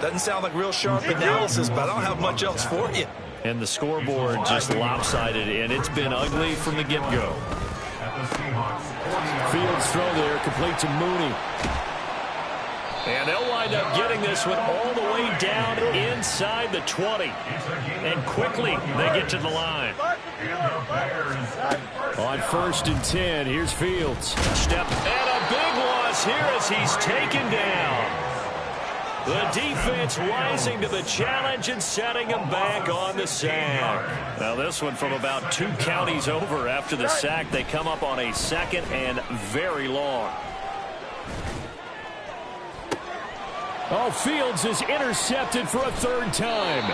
Doesn't sound like real sharp analysis, but I don't have much else for you. And the scoreboard just lopsided, and it's been ugly from the get-go. Fields throw there, complete to Mooney. And they'll wind up getting this one all the way down inside the 20. And quickly, they get to the line. On first and 10, here's Fields. Step and a big loss here as he's taken down. The defense rising to the challenge and setting him back on the sack. Now this one from about 2 counties over after the sack. They come up on a second and very long. Oh, Fields is intercepted for a third time.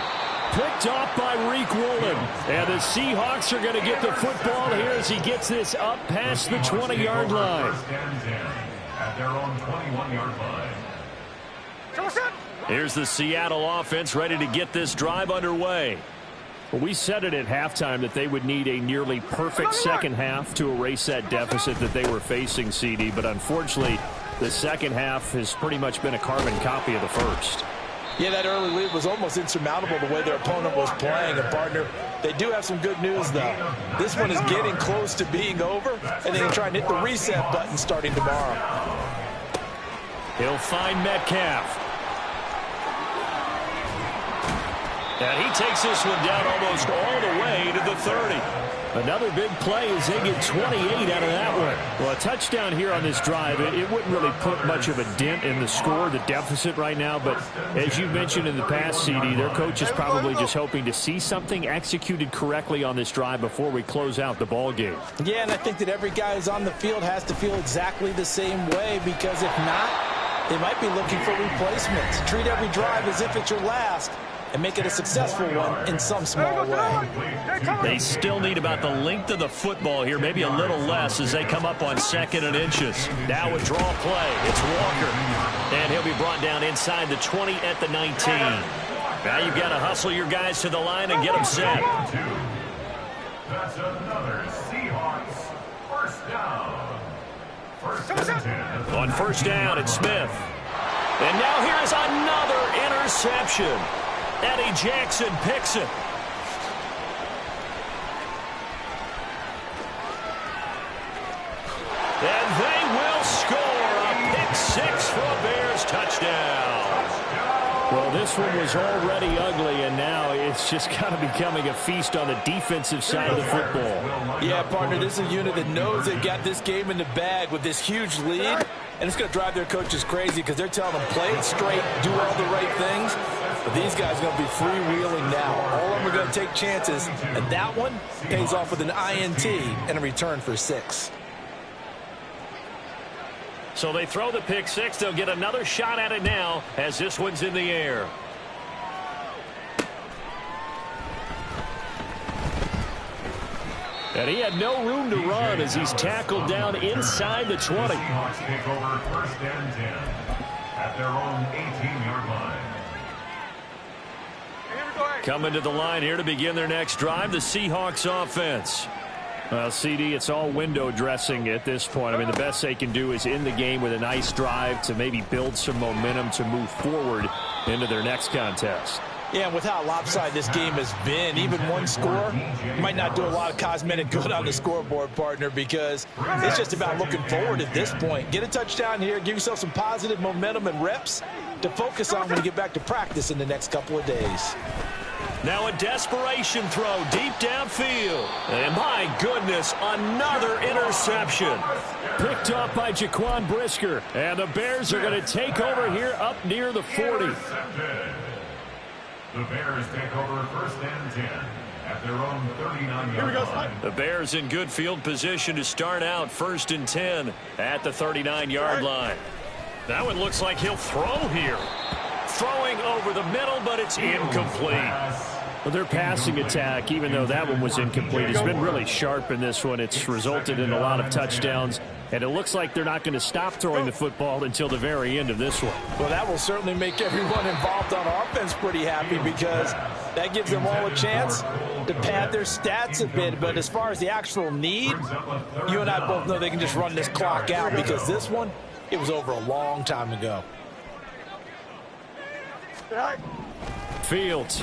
Picked off by Reek Woolen. And the Seahawks are going to get the football here as he gets this up past the 20-yard line. At their own 21-yard line. Here's the Seattle offense ready to get this drive underway. Well, we said it at halftime that they would need a nearly perfect second half to erase that deficit that they were facing, CD. But unfortunately, the second half has pretty much been a carbon copy of the first. Yeah, that early lead was almost insurmountable the way their opponent was playing. And, partner, they do have some good news, though. This one is getting close to being over, and they can try and hit the reset button starting tomorrow. He'll find Metcalf. And he takes this one down almost all the way to the 30. Another big play as they get 28 out of that one. Well, a touchdown here on this drive, it wouldn't really put much of a dent in the score, the deficit right now. But as you mentioned in the past, CD, their coach is probably just hoping to see something executed correctly on this drive before we close out the ball game. Yeah, and I think that every guy who's on the field has to feel exactly the same way, because if not, they might be looking for replacements. Treat every drive as if it's your last, and make it a successful one in some small way. They still need about the length of the football here, maybe a little less as they come up on second and inches. Now a draw play. It's Walker. And he'll be brought down inside the 20 at the 19. Now you've got to hustle your guys to the line and get them set. That's another Seahawks On first down, it's Smith. And now here's another interception. Eddie Jackson picks it. And they will score a pick six for a Bears touchdown. Well, this one was already ugly, and now it's just kind of becoming a feast on the defensive side of the football. Yeah, partner, this is a unit that knows they've got this game in the bag with this huge lead, and it's going to drive their coaches crazy because they're telling them play it straight, do all the right things. But these guys are going to be freewheeling now. All of them are going to take chances, and that one pays off with an INT and a return for 6. So they throw the pick six. They'll get another shot at it now as this one's in the air. And he had no room to run as he's tackled down inside the 20. The Seahawks take over first and 10 at their own 18-yard line. Coming to the line here to begin their next drive, the Seahawks offense. Well, CD, it's all window dressing at this point. I mean, the best they can do is end the game with a nice drive to maybe build some momentum to move forward into their next contest. Yeah, and with how lopsided this game has been, even one score might not do a lot of cosmetic good on the scoreboard, partner, because it's just about looking forward at this point. Get a touchdown here, give yourself some positive momentum and reps to focus on when you get back to practice in the next couple of days. Now a desperation throw deep downfield. And my goodness, another interception. Picked up by Jaquan Brisker. And the Bears are going to take over here up near the 40. The Bears take over first and 10 at their own 39-yard line. The Bears in good field position to start out first and 10 at the 39-yard line. That one looks like he'll throw here. Throwing over the middle, but it's incomplete. Well, their passing attack, even though that one was incomplete, has been really sharp in this one. It's resulted in a lot of touchdowns, and it looks like they're not going to stop throwing the football until the very end of this one. Well, that will certainly make everyone involved on offense pretty happy because that gives them all a chance to pad their stats a bit. But as far as the actual need, you and I both know they can just run this clock out because this one, it was over a long time ago. Fields.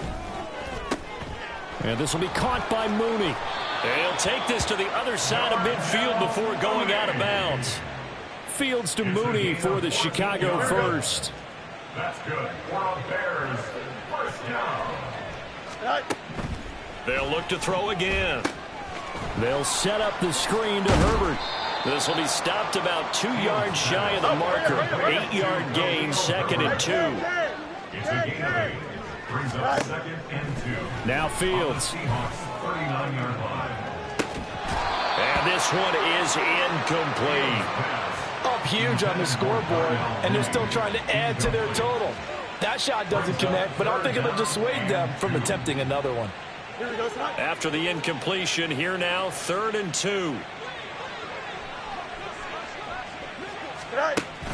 And this will be caught by Mooney. They'll take this to the other side of midfield before going out of bounds. Fields to Mooney for the Chicago first. That's good. For Bears, first down. They'll look to throw again. They'll set up the screen to Herbert. This will be stopped about 2 yards shy of the marker. 8-yard gain, second and 2. It's a gain of 8. Brings up second and 2. Now Fields. Seahawks 39-yard line. And this one is incomplete. Up huge on the scoreboard, and they're still trying to add to their total. That shot doesn't connect, but I don't think it'll dissuade them from attempting another one. After the incompletion, here now, third and 2.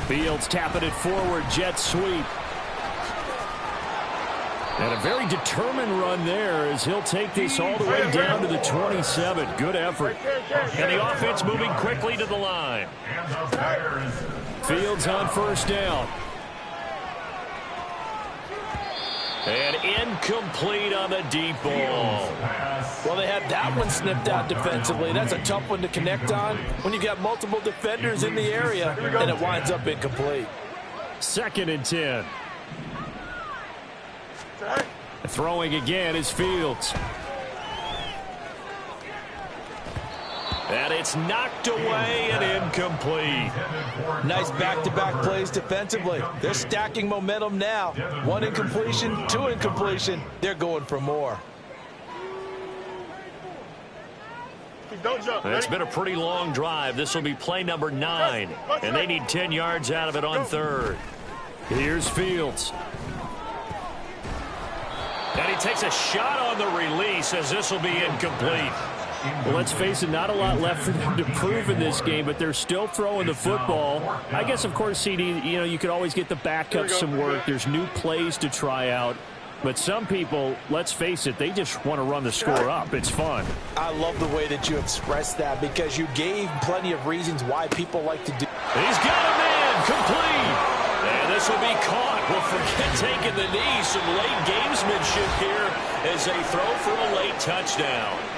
Fields tapping it forward, jet sweep. And a very determined run there as he'll take this all the way down to the 27. Good effort. And the offense moving quickly to the line. And the Bears. Fields on first down. And incomplete on the deep ball. Well, they had that one snipped out defensively. That's a tough one to connect on. When you got multiple defenders in the area, and it winds up incomplete. Second and 10. Throwing again is Fields. And it's knocked away and incomplete. Nice back-to-back plays defensively. They're stacking momentum now. 1 incompletion, 2 incompletion. They're going for more. It's been a pretty long drive. This will be play number 9. And they need 10 yards out of it on third. Here's Fields. And he takes a shot on the release as this will be incomplete. Well, let's face it, not a lot left for them to prove in this game, but they're still throwing the football. I guess, of course, CD, you know, you could always get the backup some work. There's new plays to try out. But some people, let's face it, they just want to run the score up. It's fun. I love the way that you expressed that because you gave plenty of reasons why people like to do. He's got a man, complete. And this will be caught. Well, forget taking the knee. Some late gamesmanship here as they throw for a late touchdown.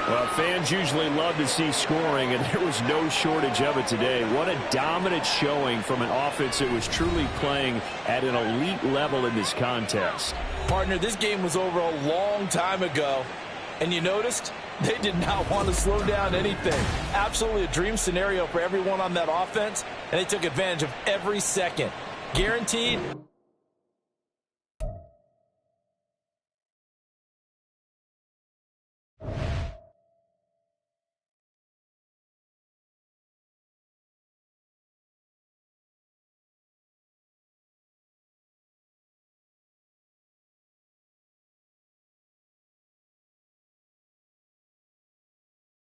Well, fans usually love to see scoring, and there was no shortage of it today. What a dominant showing from an offense that was truly playing at an elite level in this contest. Partner, this game was over a long time ago, and you noticed they did not want to slow down anything. Absolutely a dream scenario for everyone on that offense, and they took advantage of every second. Guaranteed